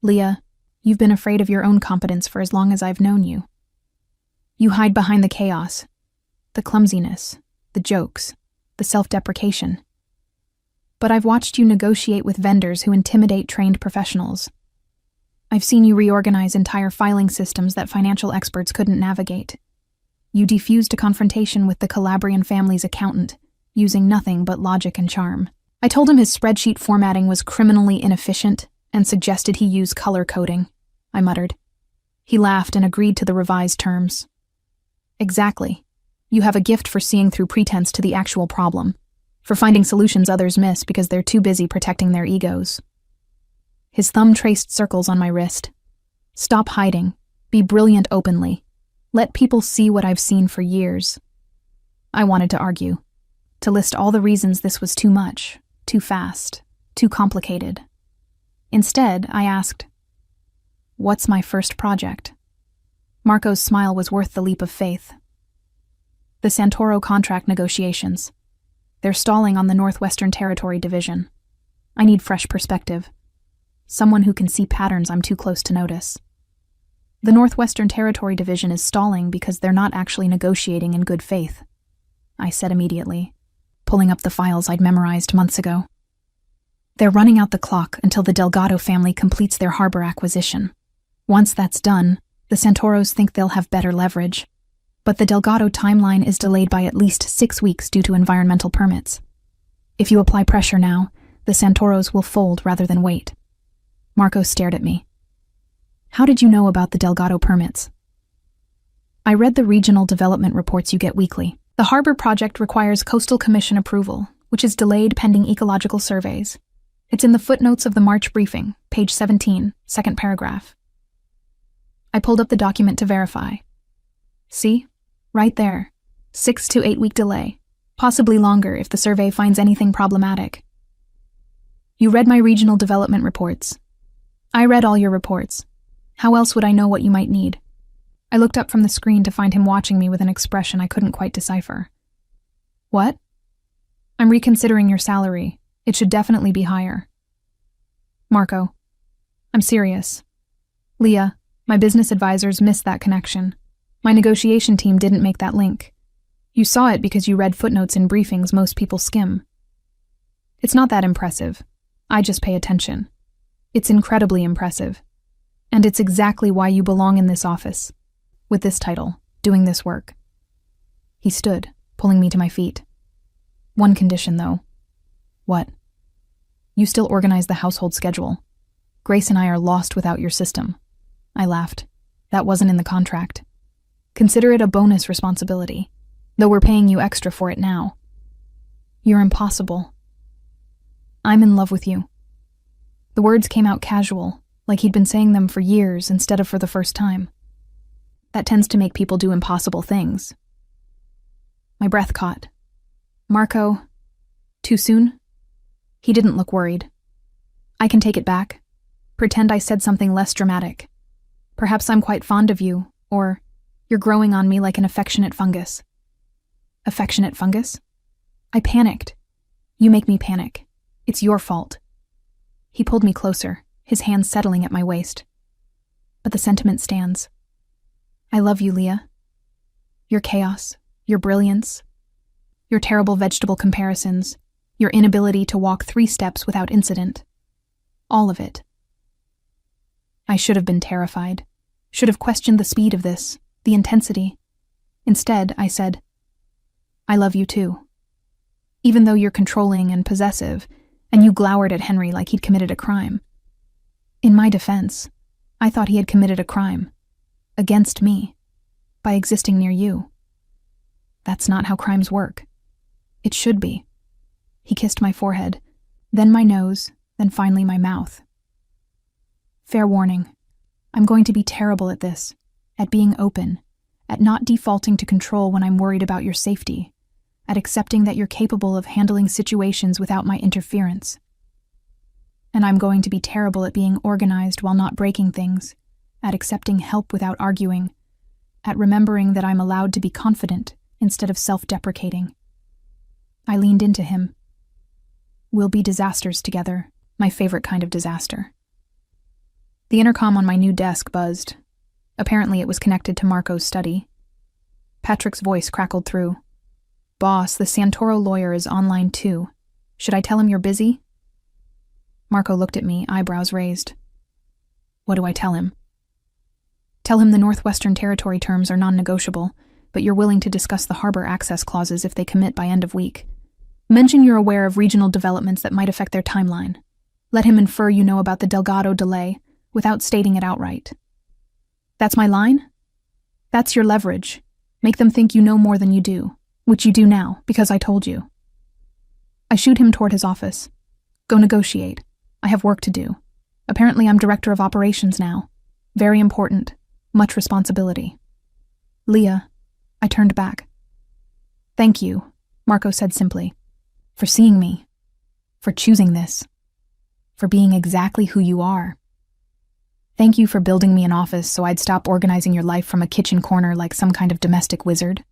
Leah, you've been afraid of your own competence for as long as I've known you. You hide behind the chaos, the clumsiness, the jokes, the self-deprecation. But I've watched you negotiate with vendors who intimidate trained professionals. I've seen you reorganize entire filing systems that financial experts couldn't navigate. You defused a confrontation with the Calabrian family's accountant, using nothing but logic and charm. I told him his spreadsheet formatting was criminally inefficient and suggested he use color coding, I muttered. He laughed and agreed to the revised terms. Exactly. You have a gift for seeing through pretense to the actual problem, for finding solutions others miss because they're too busy protecting their egos. His thumb traced circles on my wrist. Stop hiding. Be brilliant openly. Let people see what I've seen for years. I wanted to argue, to list all the reasons this was too much, too fast, too complicated. Instead, I asked, what's my first project? Marco's smile was worth the leap of faith. The Santoro contract negotiations. They're stalling on the Northwestern Territory Division. I need fresh perspective. Someone who can see patterns I'm too close to notice. The Northwestern Territory Division is stalling because they're not actually negotiating in good faith, I said immediately, pulling up the files I'd memorized months ago. They're running out the clock until the Delgado family completes their harbor acquisition. Once that's done, the Santoros think they'll have better leverage. But the Delgado timeline is delayed by at least 6 weeks due to environmental permits. If you apply pressure now, the Santoros will fold rather than wait. Marco stared at me. How did you know about the Delgado permits? I read the regional development reports you get weekly. The harbor project requires Coastal Commission approval, which is delayed pending ecological surveys. It's in the footnotes of the March briefing, page 17, second paragraph. I pulled up the document to verify. See? Right there. 6 to 8 week delay. Possibly longer if the survey finds anything problematic. You read my regional development reports. I read all your reports. How else would I know what you might need? I looked up from the screen to find him watching me with an expression I couldn't quite decipher. What? I'm reconsidering your salary. It should definitely be higher. Marco, I'm serious. Leah, my business advisors missed that connection. My negotiation team didn't make that link. You saw it because you read footnotes in briefings most people skim. It's not that impressive. I just pay attention. It's incredibly impressive. And it's exactly why you belong in this office, with this title, doing this work. He stood, pulling me to my feet. One condition, though. What? You still organize the household schedule. Grace and I are lost without your system. I laughed. That wasn't in the contract. Consider it a bonus responsibility, though we're paying you extra for it now. You're impossible. I'm in love with you. The words came out casual, like he'd been saying them for years instead of for the first time. That tends to make people do impossible things. My breath caught. Marco, too soon? He didn't look worried. I can take it back. Pretend I said something less dramatic. Perhaps I'm quite fond of you, or you're growing on me like an affectionate fungus. Affectionate fungus? I panicked. You make me panic. It's your fault. He pulled me closer, his hands settling at my waist. But the sentiment stands. I love you, Leah. Your chaos, your brilliance, your terrible vegetable comparisons, your inability to walk 3 steps without incident. All of it. I should have been terrified, should have questioned the speed of this, the intensity. Instead, I said, I love you too. Even though you're controlling and possessive, and you glowered at Henry like he'd committed a crime. In my defense, I thought he had committed a crime. Against me. By existing near you. That's not how crimes work. It should be. He kissed my forehead, then my nose, then finally my mouth. Fair warning. I'm going to be terrible at this, at being open, at not defaulting to control when I'm worried about your safety, at accepting that you're capable of handling situations without my interference. And I'm going to be terrible at being organized while not breaking things, at accepting help without arguing, at remembering that I'm allowed to be confident instead of self-deprecating. I leaned into him. We'll be disasters together, my favorite kind of disaster. The intercom on my new desk buzzed. Apparently it was connected to Marco's study. Patrick's voice crackled through. Boss, the Santoro lawyer is online too. Should I tell him you're busy? Marco looked at me, eyebrows raised. What do I tell him? Tell him the Northwestern Territory terms are non-negotiable, but you're willing to discuss the harbor access clauses if they commit by end of week. Mention you're aware of regional developments that might affect their timeline. Let him infer you know about the Delgado delay without stating it outright. That's my line? That's your leverage. Make them think you know more than you do, which you do now, because I told you. I shooed him toward his office. Go negotiate. I have work to do. Apparently I'm director of operations now. Very important. Much responsibility. Leah, I turned back. Thank you, Marco said simply, for seeing me, for choosing this, for being exactly who you are. Thank you for building me an office so I'd stop organizing your life from a kitchen corner like some kind of domestic wizard.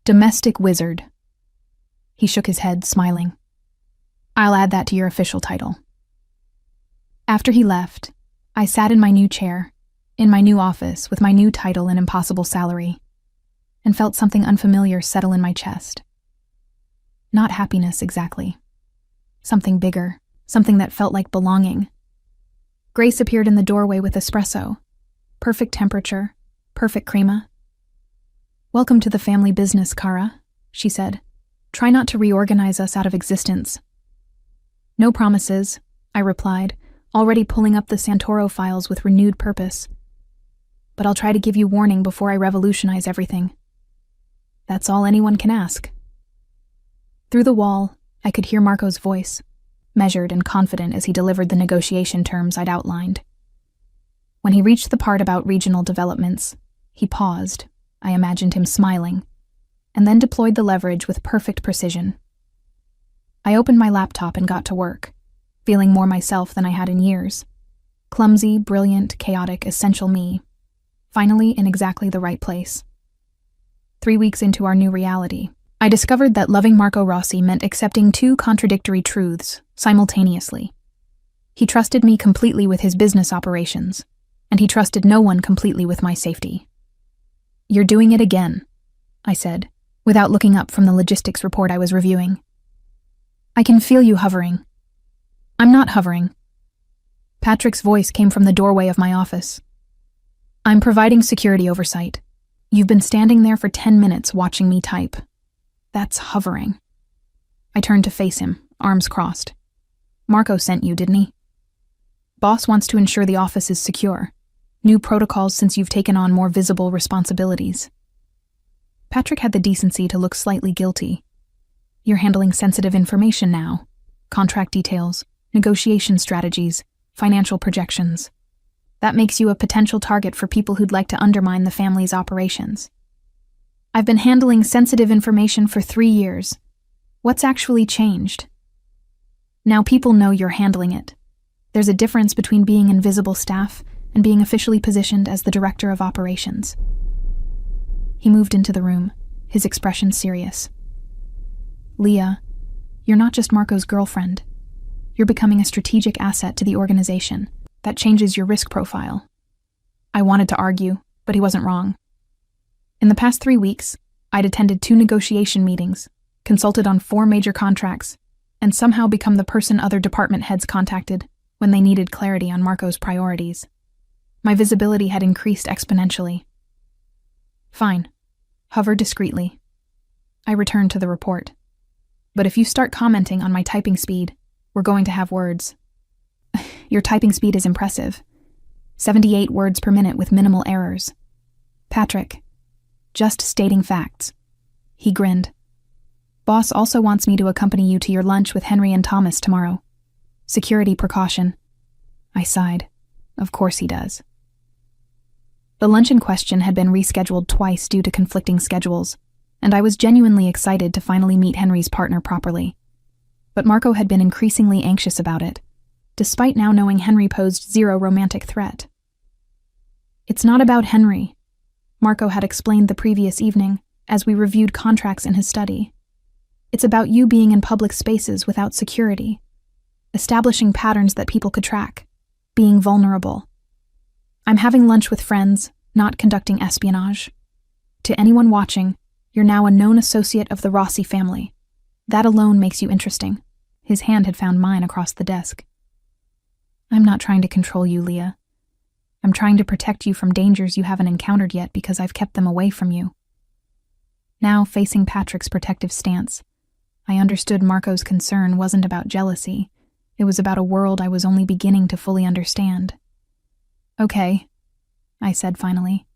Domestic wizard. He shook his head, smiling. I'll add that to your official title. After he left, I sat in my new chair, in my new office with my new title and impossible salary, and felt something unfamiliar settle in my chest. Not happiness exactly. Something bigger, something that felt like belonging. Grace appeared in the doorway with espresso. Perfect temperature, perfect crema. Welcome to the family business, Kara, she said. Try not to reorganize us out of existence. No promises, I replied, already pulling up the Santoro files with renewed purpose. But I'll try to give you warning before I revolutionize everything. That's all anyone can ask. Through the wall, I could hear Marco's voice, measured and confident as he delivered the negotiation terms I'd outlined. When he reached the part about regional developments, he paused, I imagined him smiling, and then deployed the leverage with perfect precision. I opened my laptop and got to work, feeling more myself than I had in years. Clumsy, brilliant, chaotic, essential me, finally in exactly the right place. 3 weeks into our new reality, I discovered that loving Marco Rossi meant accepting two contradictory truths simultaneously. He trusted me completely with his business operations, and he trusted no one completely with my safety. "You're doing it again," I said, without looking up from the logistics report I was reviewing. "I can feel you hovering." "I'm not hovering." Patrick's voice came from the doorway of my office. "I'm providing security oversight. You've been standing there for 10 minutes watching me type. That's hovering." I turned to face him, arms crossed. "Marco sent you, didn't he? Boss wants to ensure the office is secure. New protocols since you've taken on more visible responsibilities." Patrick had the decency to look slightly guilty. "You're handling sensitive information now. Contract details, negotiation strategies, financial projections. That makes you a potential target for people who'd like to undermine the family's operations." "I've been handling sensitive information for 3 years. What's actually changed?" "Now people know you're handling it. There's a difference between being invisible staff and being officially positioned as the director of operations." He moved into the room, his expression serious. "Leah, you're not just Marco's girlfriend. You're becoming a strategic asset to the organization. That changes your risk profile." I wanted to argue, but he wasn't wrong. In the past 3 weeks, I'd attended 2 negotiation meetings, consulted on 4 major contracts, and somehow become the person other department heads contacted when they needed clarity on Marco's priorities. My visibility had increased exponentially. "Fine. Hover discreetly." I returned to the report. "But if you start commenting on my typing speed, we're going to have words." "Your typing speed is impressive. 78 words per minute with minimal errors." "Patrick, just stating facts." He grinned. "Boss also wants me to accompany you to your lunch with Henry and Thomas tomorrow. Security precaution." I sighed. Of course he does. The lunch in question had been rescheduled twice due to conflicting schedules, and I was genuinely excited to finally meet Henry's partner properly. But Marco had been increasingly anxious about it, despite now knowing Henry posed zero romantic threat. "It's not about Henry," Marco had explained the previous evening as we reviewed contracts in his study. "It's about you being in public spaces without security, establishing patterns that people could track, being vulnerable. I'm having lunch with friends, not conducting espionage. To anyone watching, you're now a known associate of the Rossi family. That alone makes you interesting." His hand had found mine across the desk. "I'm not trying to control you, Leah. I'm trying to protect you from dangers you haven't encountered yet because I've kept them away from you." Now, facing Patrick's protective stance, I understood Marco's concern wasn't about jealousy. It was about a world I was only beginning to fully understand. "Okay," I said finally.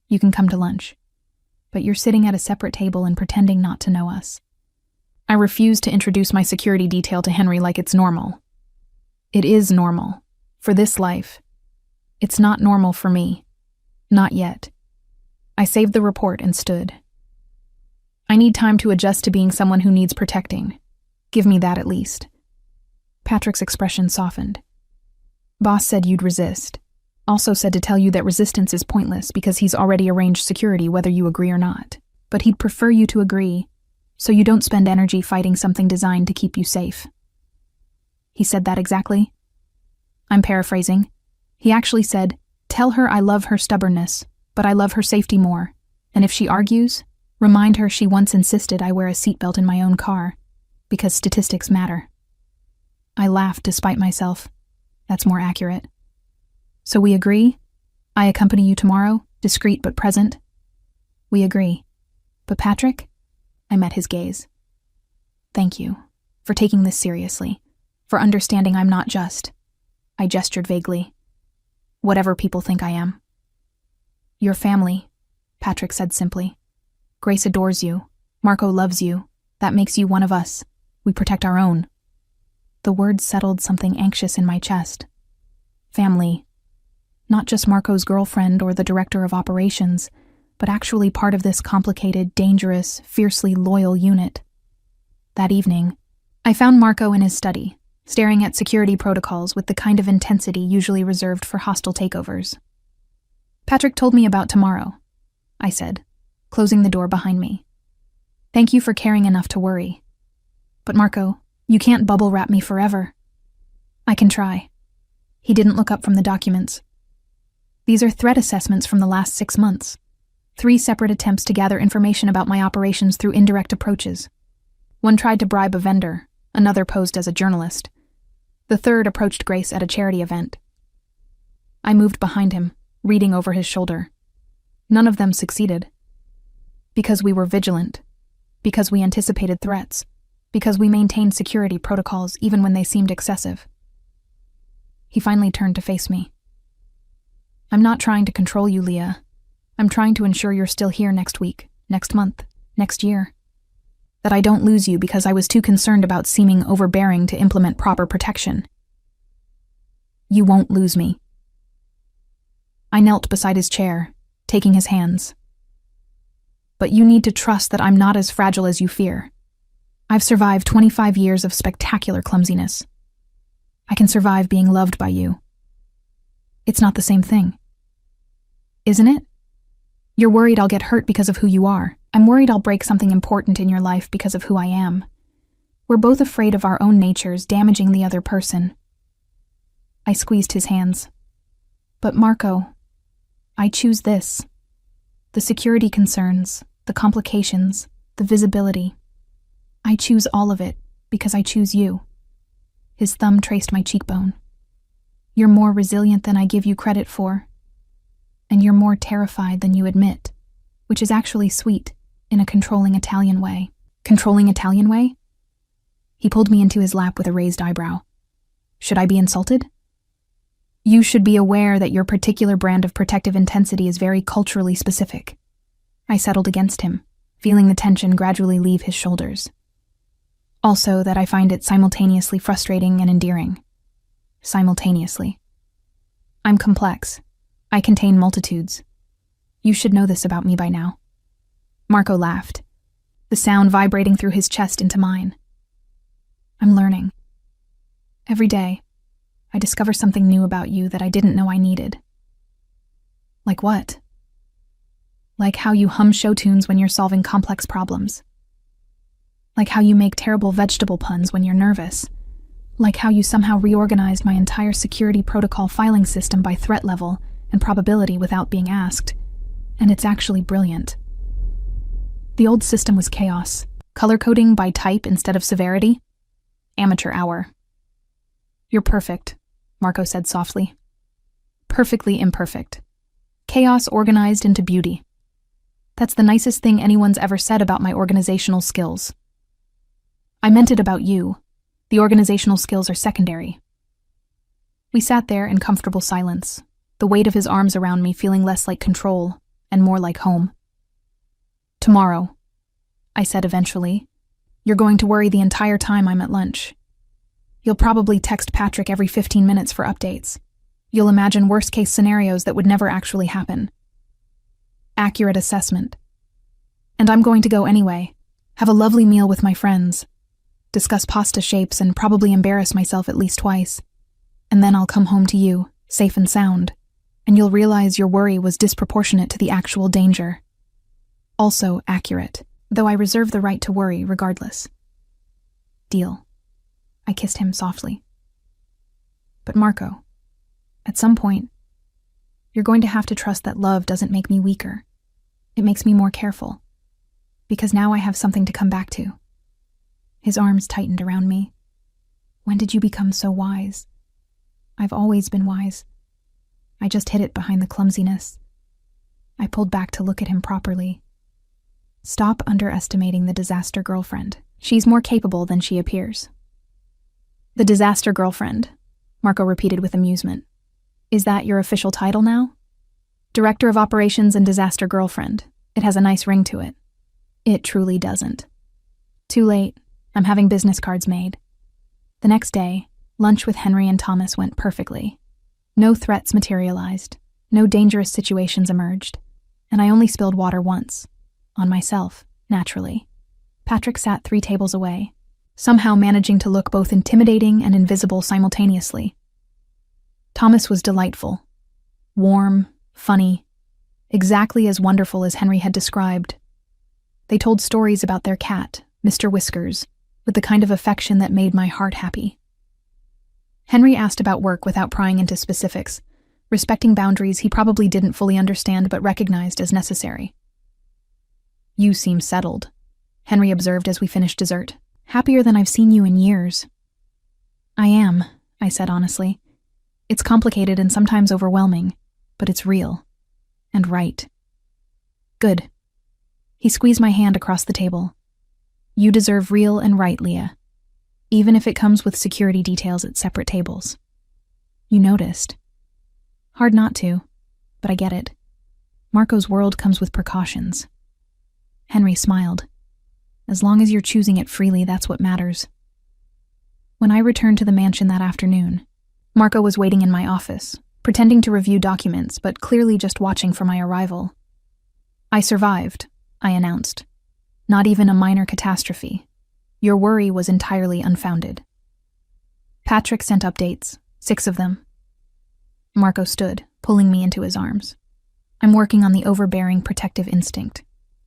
"You can come to lunch. But you're sitting at a separate table and pretending not to know us." I refused to introduce my security detail to Henry like it's normal. It is normal. For this life. It's not normal for me. Not yet. I saved the report and stood. "I need time to adjust to being someone who needs protecting. Give me that at least." Patrick's expression softened. "Boss said you'd resist. Also said to tell you that resistance is pointless because he's already arranged security whether you agree or not. But he'd prefer you to agree, so you don't spend energy fighting something designed to keep you safe." "He said that exactly?" I'm paraphrasing. He actually said, "Tell her I love her stubbornness, but I love her safety more. And if she argues, remind her she once insisted I wear a seatbelt in my own car, because statistics matter." I laughed despite myself. That's more accurate. "So we agree? I accompany you tomorrow, discreet but present?" "We agree. But Patrick?" I met his gaze. "Thank you for taking this seriously, for understanding I'm not just." I gestured vaguely. "Whatever people think I am." "Your family," Patrick said simply. "Grace adores you. Marco loves you. That makes you one of us. We protect our own." The words settled something anxious in my chest. Family. Not just Marco's girlfriend or the director of operations, but actually part of this complicated, dangerous, fiercely loyal unit. That evening, I found Marco in his study, staring at security protocols with the kind of intensity usually reserved for hostile takeovers. "Patrick told me about tomorrow," I said, closing the door behind me. Thank you for caring enough to worry. But Marco, you can't bubble wrap me forever. I can try. He didn't look up from the documents. These are threat assessments from the last 6 months. 3 separate attempts to gather information about my operations through indirect approaches. One tried to bribe a vendor, another posed as a journalist. The third approached Grace at a charity event. I moved behind him, reading over his shoulder. None of them succeeded. Because we were vigilant. Because we anticipated threats. Because we maintained security protocols even when they seemed excessive. He finally turned to face me. I'm not trying to control you, Leah. I'm trying to ensure you're still here next week, next month, next year. That I don't lose you because I was too concerned about seeming overbearing to implement proper protection. You won't lose me. I knelt beside his chair, taking his hands. But you need to trust that I'm not as fragile as you fear. I've survived 25 years of spectacular clumsiness. I can survive being loved by you. It's not the same thing. Isn't it? You're worried I'll get hurt because of who you are. I'm worried I'll break something important in your life because of who I am. We're both afraid of our own natures damaging the other person. I squeezed his hands. But Marco, I choose this. The security concerns, the complications, the visibility. I choose all of it because I choose you. His thumb traced my cheekbone. You're more resilient than I give you credit for. And you're more terrified than you admit, which is actually sweet, in a controlling Italian way. Controlling Italian way? He pulled me into his lap with a raised eyebrow. Should I be insulted? You should be aware that your particular brand of protective intensity is very culturally specific. I settled against him, feeling the tension gradually leave his shoulders. Also that I find it simultaneously frustrating and endearing. Simultaneously. I'm complex. I contain multitudes. You should know this about me by now. Marco laughed, the sound vibrating through his chest into mine. I'm learning. Every day, I discover something new about you that I didn't know I needed. Like what? Like how you hum show tunes when you're solving complex problems. Like how you make terrible vegetable puns when you're nervous. Like how you somehow reorganized my entire security protocol filing system by threat level and probability without being asked. And it's actually brilliant. The old system was chaos. Color coding by type instead of severity. Amateur hour. You're perfect, Marco said softly. Perfectly imperfect. Chaos organized into beauty. That's the nicest thing anyone's ever said about my organizational skills. I meant it about you. The organizational skills are secondary. We sat there in comfortable silence, the weight of his arms around me feeling less like control and more like home. Tomorrow, I said eventually, you're going to worry the entire time I'm at lunch. You'll probably text Patrick every 15 minutes for updates. You'll imagine worst-case scenarios that would never actually happen. Accurate assessment. And I'm going to go anyway, have a lovely meal with my friends, discuss pasta shapes and probably embarrass myself at least twice. And then I'll come home to you, safe and sound, and you'll realize your worry was disproportionate to the actual danger. Also accurate, though I reserve the right to worry regardless. Deal. I kissed him softly. But Marco, at some point, you're going to have to trust that love doesn't make me weaker. It makes me more careful. Because now I have something to come back to. His arms tightened around me. When did you become so wise? I've always been wise. I just hid it behind the clumsiness. I pulled back to look at him properly. Stop underestimating the disaster girlfriend. She's more capable than she appears. The disaster girlfriend, Marco repeated with amusement. Is that your official title now? Director of Operations and Disaster Girlfriend. It has a nice ring to it. It truly doesn't. Too late. I'm having business cards made. The next day, lunch with Henry and Thomas went perfectly. No threats materialized. No dangerous situations emerged. And I only spilled water once. On myself, naturally. Patrick sat 3 tables away, somehow managing to look both intimidating and invisible simultaneously. Thomas was delightful. Warm, funny, exactly as wonderful as Henry had described. They told stories about their cat, Mr. Whiskers, with the kind of affection that made my heart happy. Henry asked about work without prying into specifics, respecting boundaries he probably didn't fully understand but recognized as necessary. "You seem settled," Henry observed as we finished dessert. "Happier than I've seen you in years." "I am," I said honestly. "It's complicated and sometimes overwhelming, but it's real. And right." "Good." He squeezed my hand across the table. "You deserve real and right, Leah. Even if it comes with security details at separate tables." "You noticed." "Hard not to, but I get it. Marco's world comes with precautions." Henry smiled. "As long as you're choosing it freely, that's what matters." When I returned to the mansion that afternoon, Marco was waiting in my office, pretending to review documents, but clearly just watching for my arrival. "I survived," I announced. "Not even a minor catastrophe. Your worry was entirely unfounded." Patrick sent updates, 6 of them. Marco stood, pulling me into his arms. "I'm working on the overbearing protective instinct.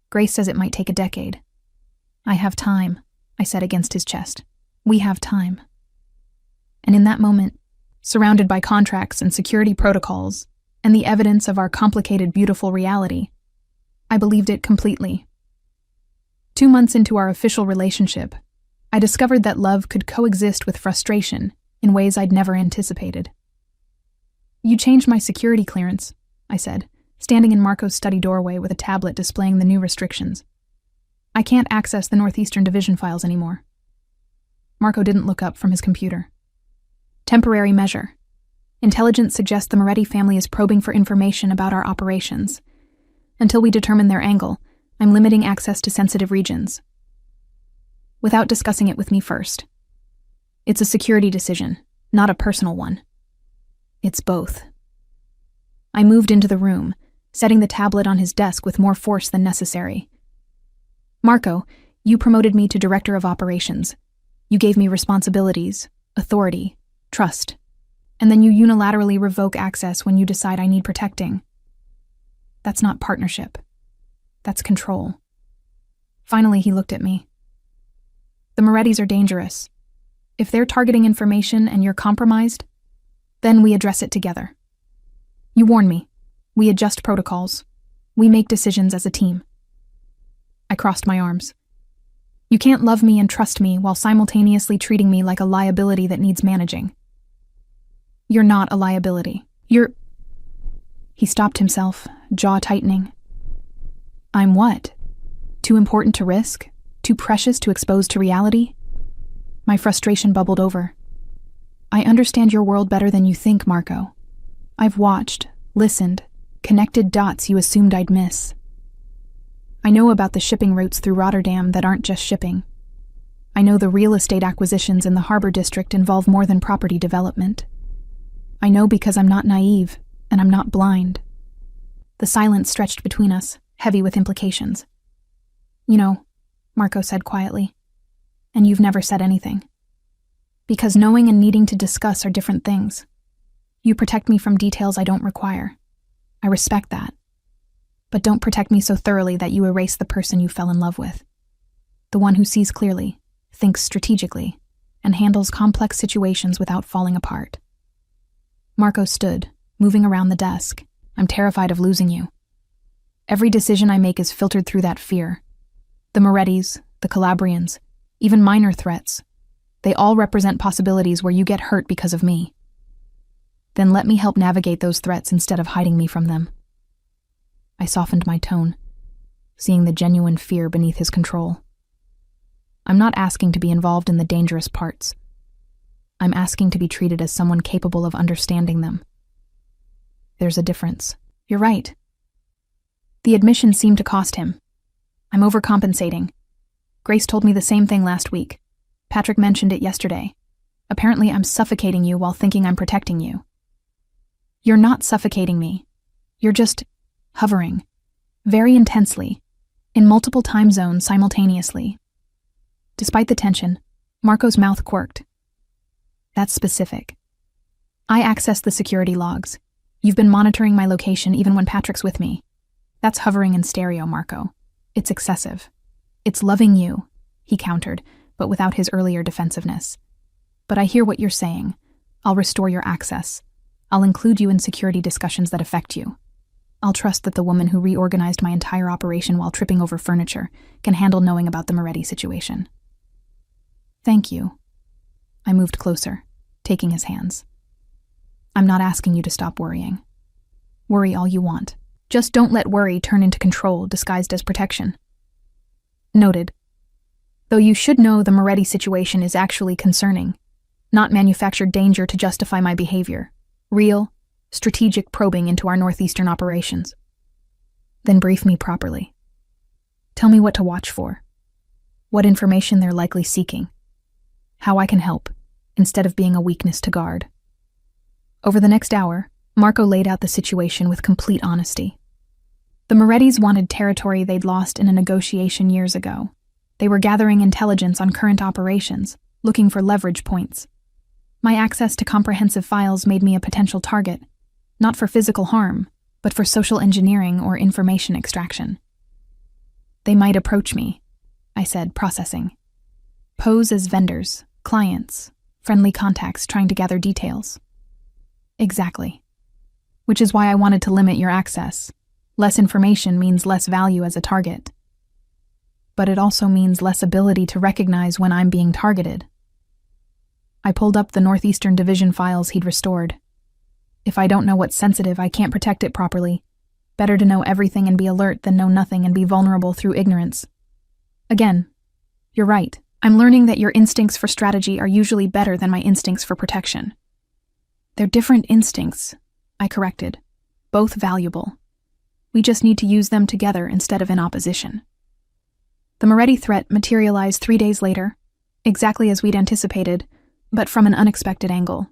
Grace says it might take a decade." "I have time," I said against his chest. "We have time." And in that moment, surrounded by contracts and security protocols, and the evidence of our complicated, beautiful reality, I believed it completely. 2 months into our official relationship, I discovered that love could coexist with frustration in ways I'd never anticipated. "You changed my security clearance," I said, standing in Marco's study doorway with a tablet displaying the new restrictions. "I can't access the Northeastern Division files anymore." Marco didn't look up from his computer. "Temporary measure. Intelligence suggests the Moretti family is probing for information about our operations. Until we determine their angle, I'm limiting access to sensitive regions." Without discussing it with me first. "It's a security decision, not a personal one." "It's both." I moved into the room, setting the tablet on his desk with more force than necessary. "Marco, you promoted me to Director of Operations. You gave me responsibilities, authority, trust, and then you unilaterally revoke access when you decide I need protecting. That's not partnership. That's control." Finally, he looked at me. "The Morettis are dangerous. If they're targeting information and you're compromised, then we address it together. You warn me. We adjust protocols. We make decisions as a team." I crossed my arms. "You can't love me and trust me while simultaneously treating me like a liability that needs managing." "You're not a liability. You're—" He stopped himself, jaw tightening. "I'm what? Too important to risk? Too precious to expose to reality?" My frustration bubbled over. "I understand your world better than you think, Marco. I've watched, listened, connected dots you assumed I'd miss. I know about the shipping routes through Rotterdam that aren't just shipping. I know the real estate acquisitions in the harbor district involve more than property development. I know because I'm not naive, and I'm not blind." The silence stretched between us, heavy with implications. "You know," Marco said quietly, "and you've never said anything. Because knowing and needing to discuss are different things. You protect me from details I don't require. I respect that. But don't protect me so thoroughly that you erase the person you fell in love with. The one who sees clearly, thinks strategically, and handles complex situations without falling apart." Marco stood, moving around the desk. "I'm terrified of losing you. Every decision I make is filtered through that fear. The Morettis, the Calabrians, even minor threats. They all represent possibilities where you get hurt because of me. Then let me help navigate those threats instead of hiding me from them." I softened my tone, seeing the genuine fear beneath his control. "I'm not asking to be involved in the dangerous parts. I'm asking to be treated as someone capable of understanding them. There's a difference." "You're right." The admission seemed to cost him. "I'm overcompensating. Grace told me the same thing last week. Patrick mentioned it yesterday. Apparently I'm suffocating you while thinking I'm protecting you." "You're not suffocating me. You're just hovering, very intensely, in multiple time zones simultaneously." Despite the tension, Marco's mouth quirked. "That's specific. I access the security logs. You've been monitoring my location even when Patrick's with me. That's hovering in stereo, Marco. It's excessive." It's loving you, he countered, but without his earlier defensiveness. But I hear what you're saying. I'll restore your access. I'll include you in security discussions that affect you. I'll trust that the woman who reorganized my entire operation while tripping over furniture can handle knowing about the Moretti situation. Thank you. I moved closer, taking his hands. I'm not asking you to stop worrying. Worry all you want. Just don't let worry turn into control disguised as protection. Noted. Though you should know the Moretti situation is actually concerning, not manufactured danger to justify my behavior. Real, strategic probing into our northeastern operations. Then brief me properly. Tell me what to watch for, what information they're likely seeking, how I can help, instead of being a weakness to guard. Over the next hour, Marco laid out the situation with complete honesty. The Morettis wanted territory they'd lost in a negotiation years ago. They were gathering intelligence on current operations, looking for leverage points. My access to comprehensive files made me a potential target, not for physical harm, but for social engineering or information extraction. They might approach me, I said, processing. Pose as vendors, clients, friendly contacts trying to gather details. Exactly. Which is why I wanted to limit your access. Less information means less value as a target. But it also means less ability to recognize when I'm being targeted. I pulled up the Northeastern Division files he'd restored. If I don't know what's sensitive, I can't protect it properly. Better to know everything and be alert than know nothing and be vulnerable through ignorance. Again, you're right. I'm learning that your instincts for strategy are usually better than my instincts for protection. They're different instincts, I corrected. Both valuable. We just need to use them together instead of in opposition. The Moretti threat materialized 3 days later, exactly as we'd anticipated, but from an unexpected angle.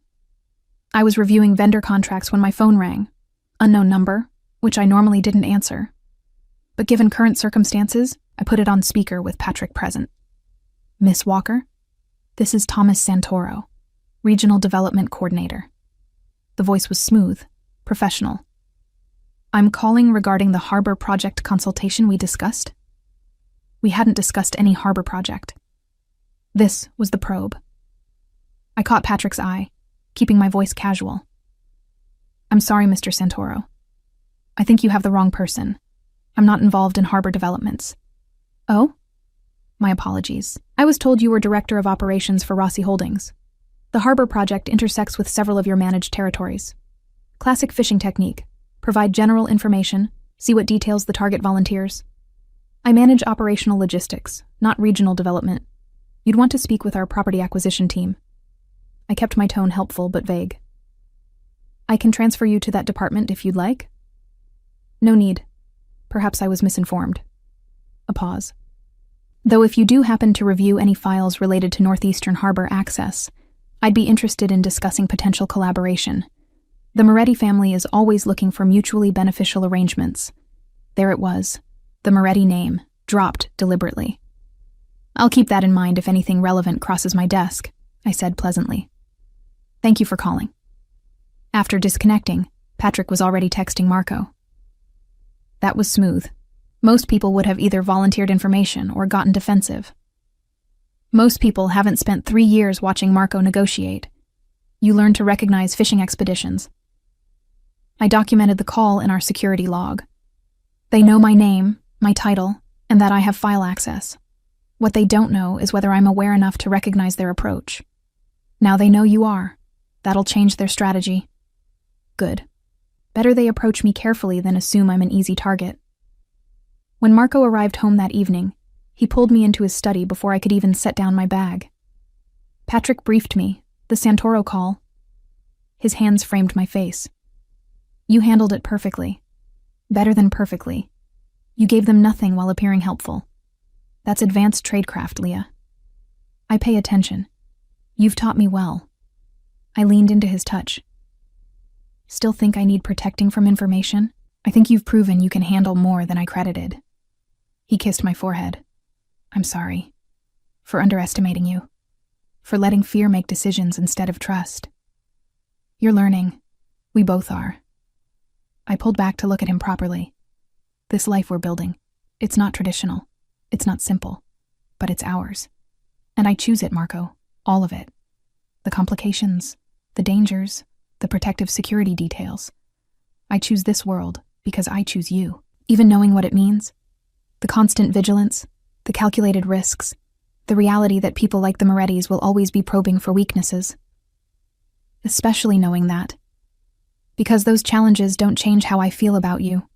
I was reviewing vendor contracts when my phone rang. Unknown number, which I normally didn't answer. But given current circumstances, I put it on speaker with Patrick present. Miss Walker, this is Thomas Santoro, Regional Development Coordinator. The voice was smooth, professional. I'm calling regarding the harbor project consultation we discussed. We hadn't discussed any harbor project. This was the probe. I caught Patrick's eye, keeping my voice casual. I'm sorry, Mr. Santoro. I think you have the wrong person. I'm not involved in harbor developments. Oh? My apologies. I was told you were Director of Operations for Rossi Holdings. The harbor project intersects with several of your managed territories. Classic fishing technique. Provide general information, see what details the target volunteers. I manage operational logistics, not regional development. You'd want to speak with our property acquisition team. I kept my tone helpful but vague. I can transfer you to that department if you'd like. No need. Perhaps I was misinformed. A pause. Though if you do happen to review any files related to Northeastern Harbor access, I'd be interested in discussing potential collaboration. The Moretti family is always looking for mutually beneficial arrangements. There it was, the Moretti name, dropped deliberately. I'll keep that in mind if anything relevant crosses my desk, I said pleasantly. Thank you for calling. After disconnecting, Patrick was already texting Marco. That was smooth. Most people would have either volunteered information or gotten defensive. Most people haven't spent 3 years watching Marco negotiate. You learn to recognize fishing expeditions. I documented the call in our security log. They know my name, my title, and that I have file access. What they don't know is whether I'm aware enough to recognize their approach. Now they know you are. That'll change their strategy. Good. Better they approach me carefully than assume I'm an easy target. When Marco arrived home that evening, he pulled me into his study before I could even set down my bag. Patrick briefed me, the Santoro call. His hands framed my face. You handled it perfectly. Better than perfectly. You gave them nothing while appearing helpful. That's advanced tradecraft, Leah. I pay attention. You've taught me well. I leaned into his touch. Still think I need protecting from information? I think you've proven you can handle more than I credited. He kissed my forehead. I'm sorry. For underestimating you. For letting fear make decisions instead of trust. You're learning. We both are. I pulled back to look at him properly. This life we're building, it's not traditional. It's not simple, but it's ours. And I choose it, Marco. All of it. The complications, the dangers, the protective security details. I choose this world because I choose you. Even knowing what it means, the constant vigilance, the calculated risks, the reality that people like the Morettis will always be probing for weaknesses. Especially knowing that. Because those challenges don't change how I feel about you.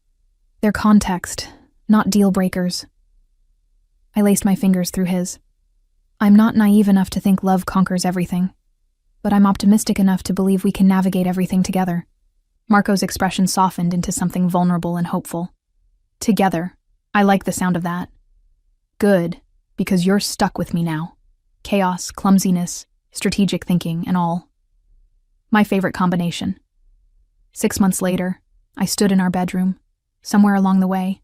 They're context, not deal breakers. I laced my fingers through his. I'm not naive enough to think love conquers everything, but I'm optimistic enough to believe we can navigate everything together. Marco's expression softened into something vulnerable and hopeful. Together. I like the sound of that. Good, because you're stuck with me now. Chaos, clumsiness, strategic thinking, and all. My favorite combination. 6 months later, I stood in our bedroom. Somewhere along the way,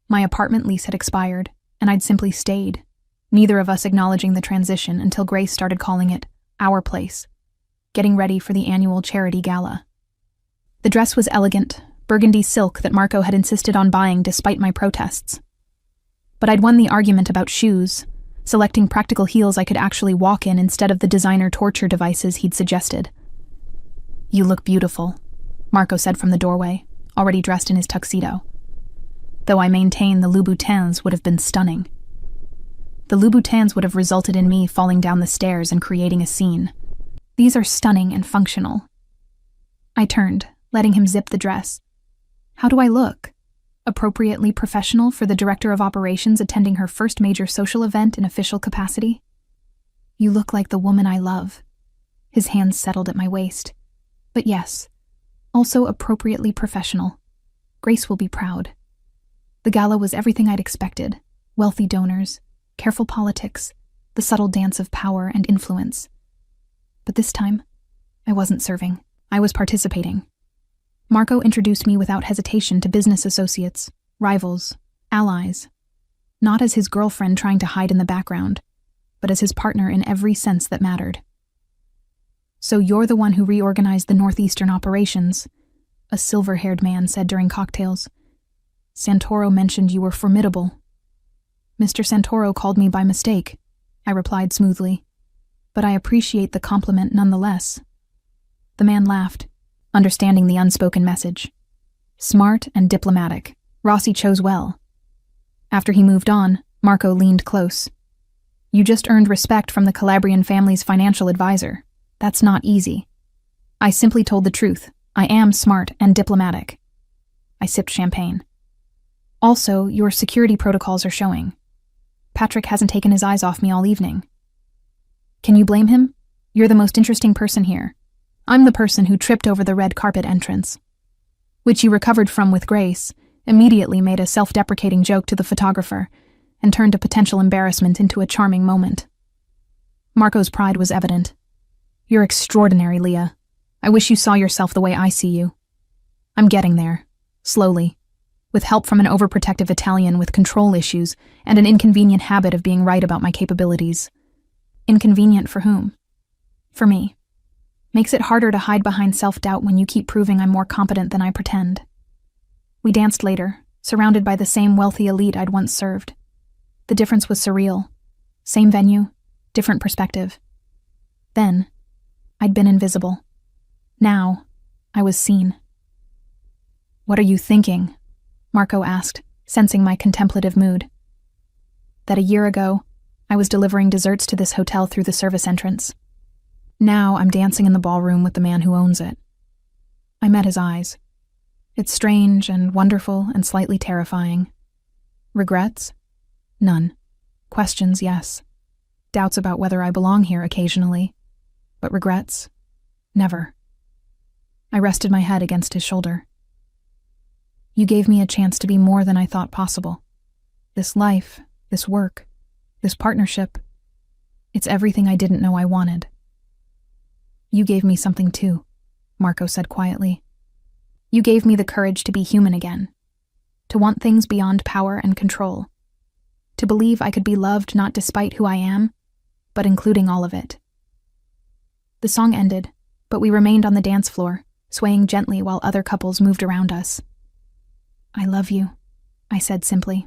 my apartment lease had expired, and I'd simply stayed, neither of us acknowledging the transition until Grace started calling it our place, getting ready for the annual charity gala. The dress was elegant, burgundy silk that Marco had insisted on buying despite my protests. But I'd won the argument about shoes, selecting practical heels I could actually walk in instead of the designer torture devices he'd suggested. You look beautiful, Marco said from the doorway, already dressed in his tuxedo. Though I maintain the Louboutins would have been stunning. The Louboutins would have resulted in me falling down the stairs and creating a scene. These are stunning and functional. I turned, letting him zip the dress. How do I look? Appropriately professional for the director of operations attending her first major social event in official capacity? You look like the woman I love. His hands settled at my waist. But yes, also appropriately professional. Grace will be proud. The gala was everything I'd expected. Wealthy donors, careful politics, the subtle dance of power and influence. But this time, I wasn't serving. I was participating. Marco introduced me without hesitation to business associates, rivals, allies. Not as his girlfriend trying to hide in the background, but as his partner in every sense that mattered. So you're the one who reorganized the Northeastern operations, a silver-haired man said during cocktails. Santoro mentioned you were formidable. Mr. Santoro called me by mistake, I replied smoothly. But I appreciate the compliment nonetheless. The man laughed, understanding the unspoken message. Smart and diplomatic. Rossi chose well. After he moved on, Marco leaned close. You just earned respect from the Calabrian family's financial advisor. That's not easy. I simply told the truth. I am smart and diplomatic. I sipped champagne. Also, your security protocols are showing. Patrick hasn't taken his eyes off me all evening. Can you blame him? You're the most interesting person here. I'm the person who tripped over the red carpet entrance, which you recovered from with grace, immediately made a self-deprecating joke to the photographer, and turned a potential embarrassment into a charming moment. Marco's pride was evident. You're extraordinary, Leah. I wish you saw yourself the way I see you. I'm getting there, slowly, with help from an overprotective Italian with control issues and an inconvenient habit of being right about my capabilities. Inconvenient for whom? For me. Makes it harder to hide behind self-doubt when you keep proving I'm more competent than I pretend. We danced later, surrounded by the same wealthy elite I'd once served. The difference was surreal. Same venue, different perspective. Then, I'd been invisible. Now, I was seen. What are you thinking? Marco asked, sensing my contemplative mood. That a year ago, I was delivering desserts to this hotel through the service entrance. Now I'm dancing in the ballroom with the man who owns it. I met his eyes. It's strange and wonderful and slightly terrifying. Regrets? None. Questions, yes. Doubts about whether I belong here occasionally. But regrets? Never. I rested my head against his shoulder. You gave me a chance to be more than I thought possible. This life, this work, this partnership, it's everything I didn't know I wanted. You gave me something too, Marco said quietly. You gave me the courage to be human again, to want things beyond power and control, to believe I could be loved not despite who I am, but including all of it. The song ended, but we remained on the dance floor, swaying gently while other couples moved around us. I love you, I said simply.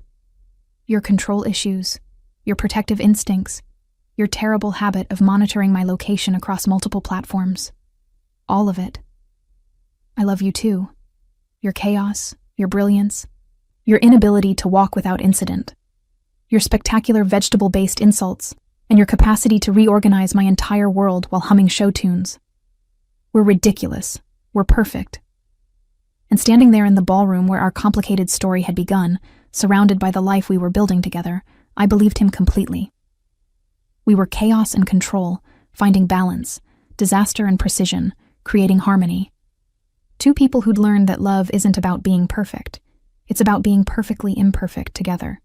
Your control issues, your protective instincts, your terrible habit of monitoring my location across multiple platforms. All of it. I love you too. Your chaos, your brilliance, your inability to walk without incident, your spectacular vegetable-based insults, and your capacity to reorganize my entire world while humming show tunes. We're ridiculous. We're perfect. And standing there in the ballroom where our complicated story had begun, surrounded by the life we were building together, I believed him completely. We were chaos and control, finding balance, disaster and precision, creating harmony. Two people who'd learned that love isn't about being perfect. It's about being perfectly imperfect together.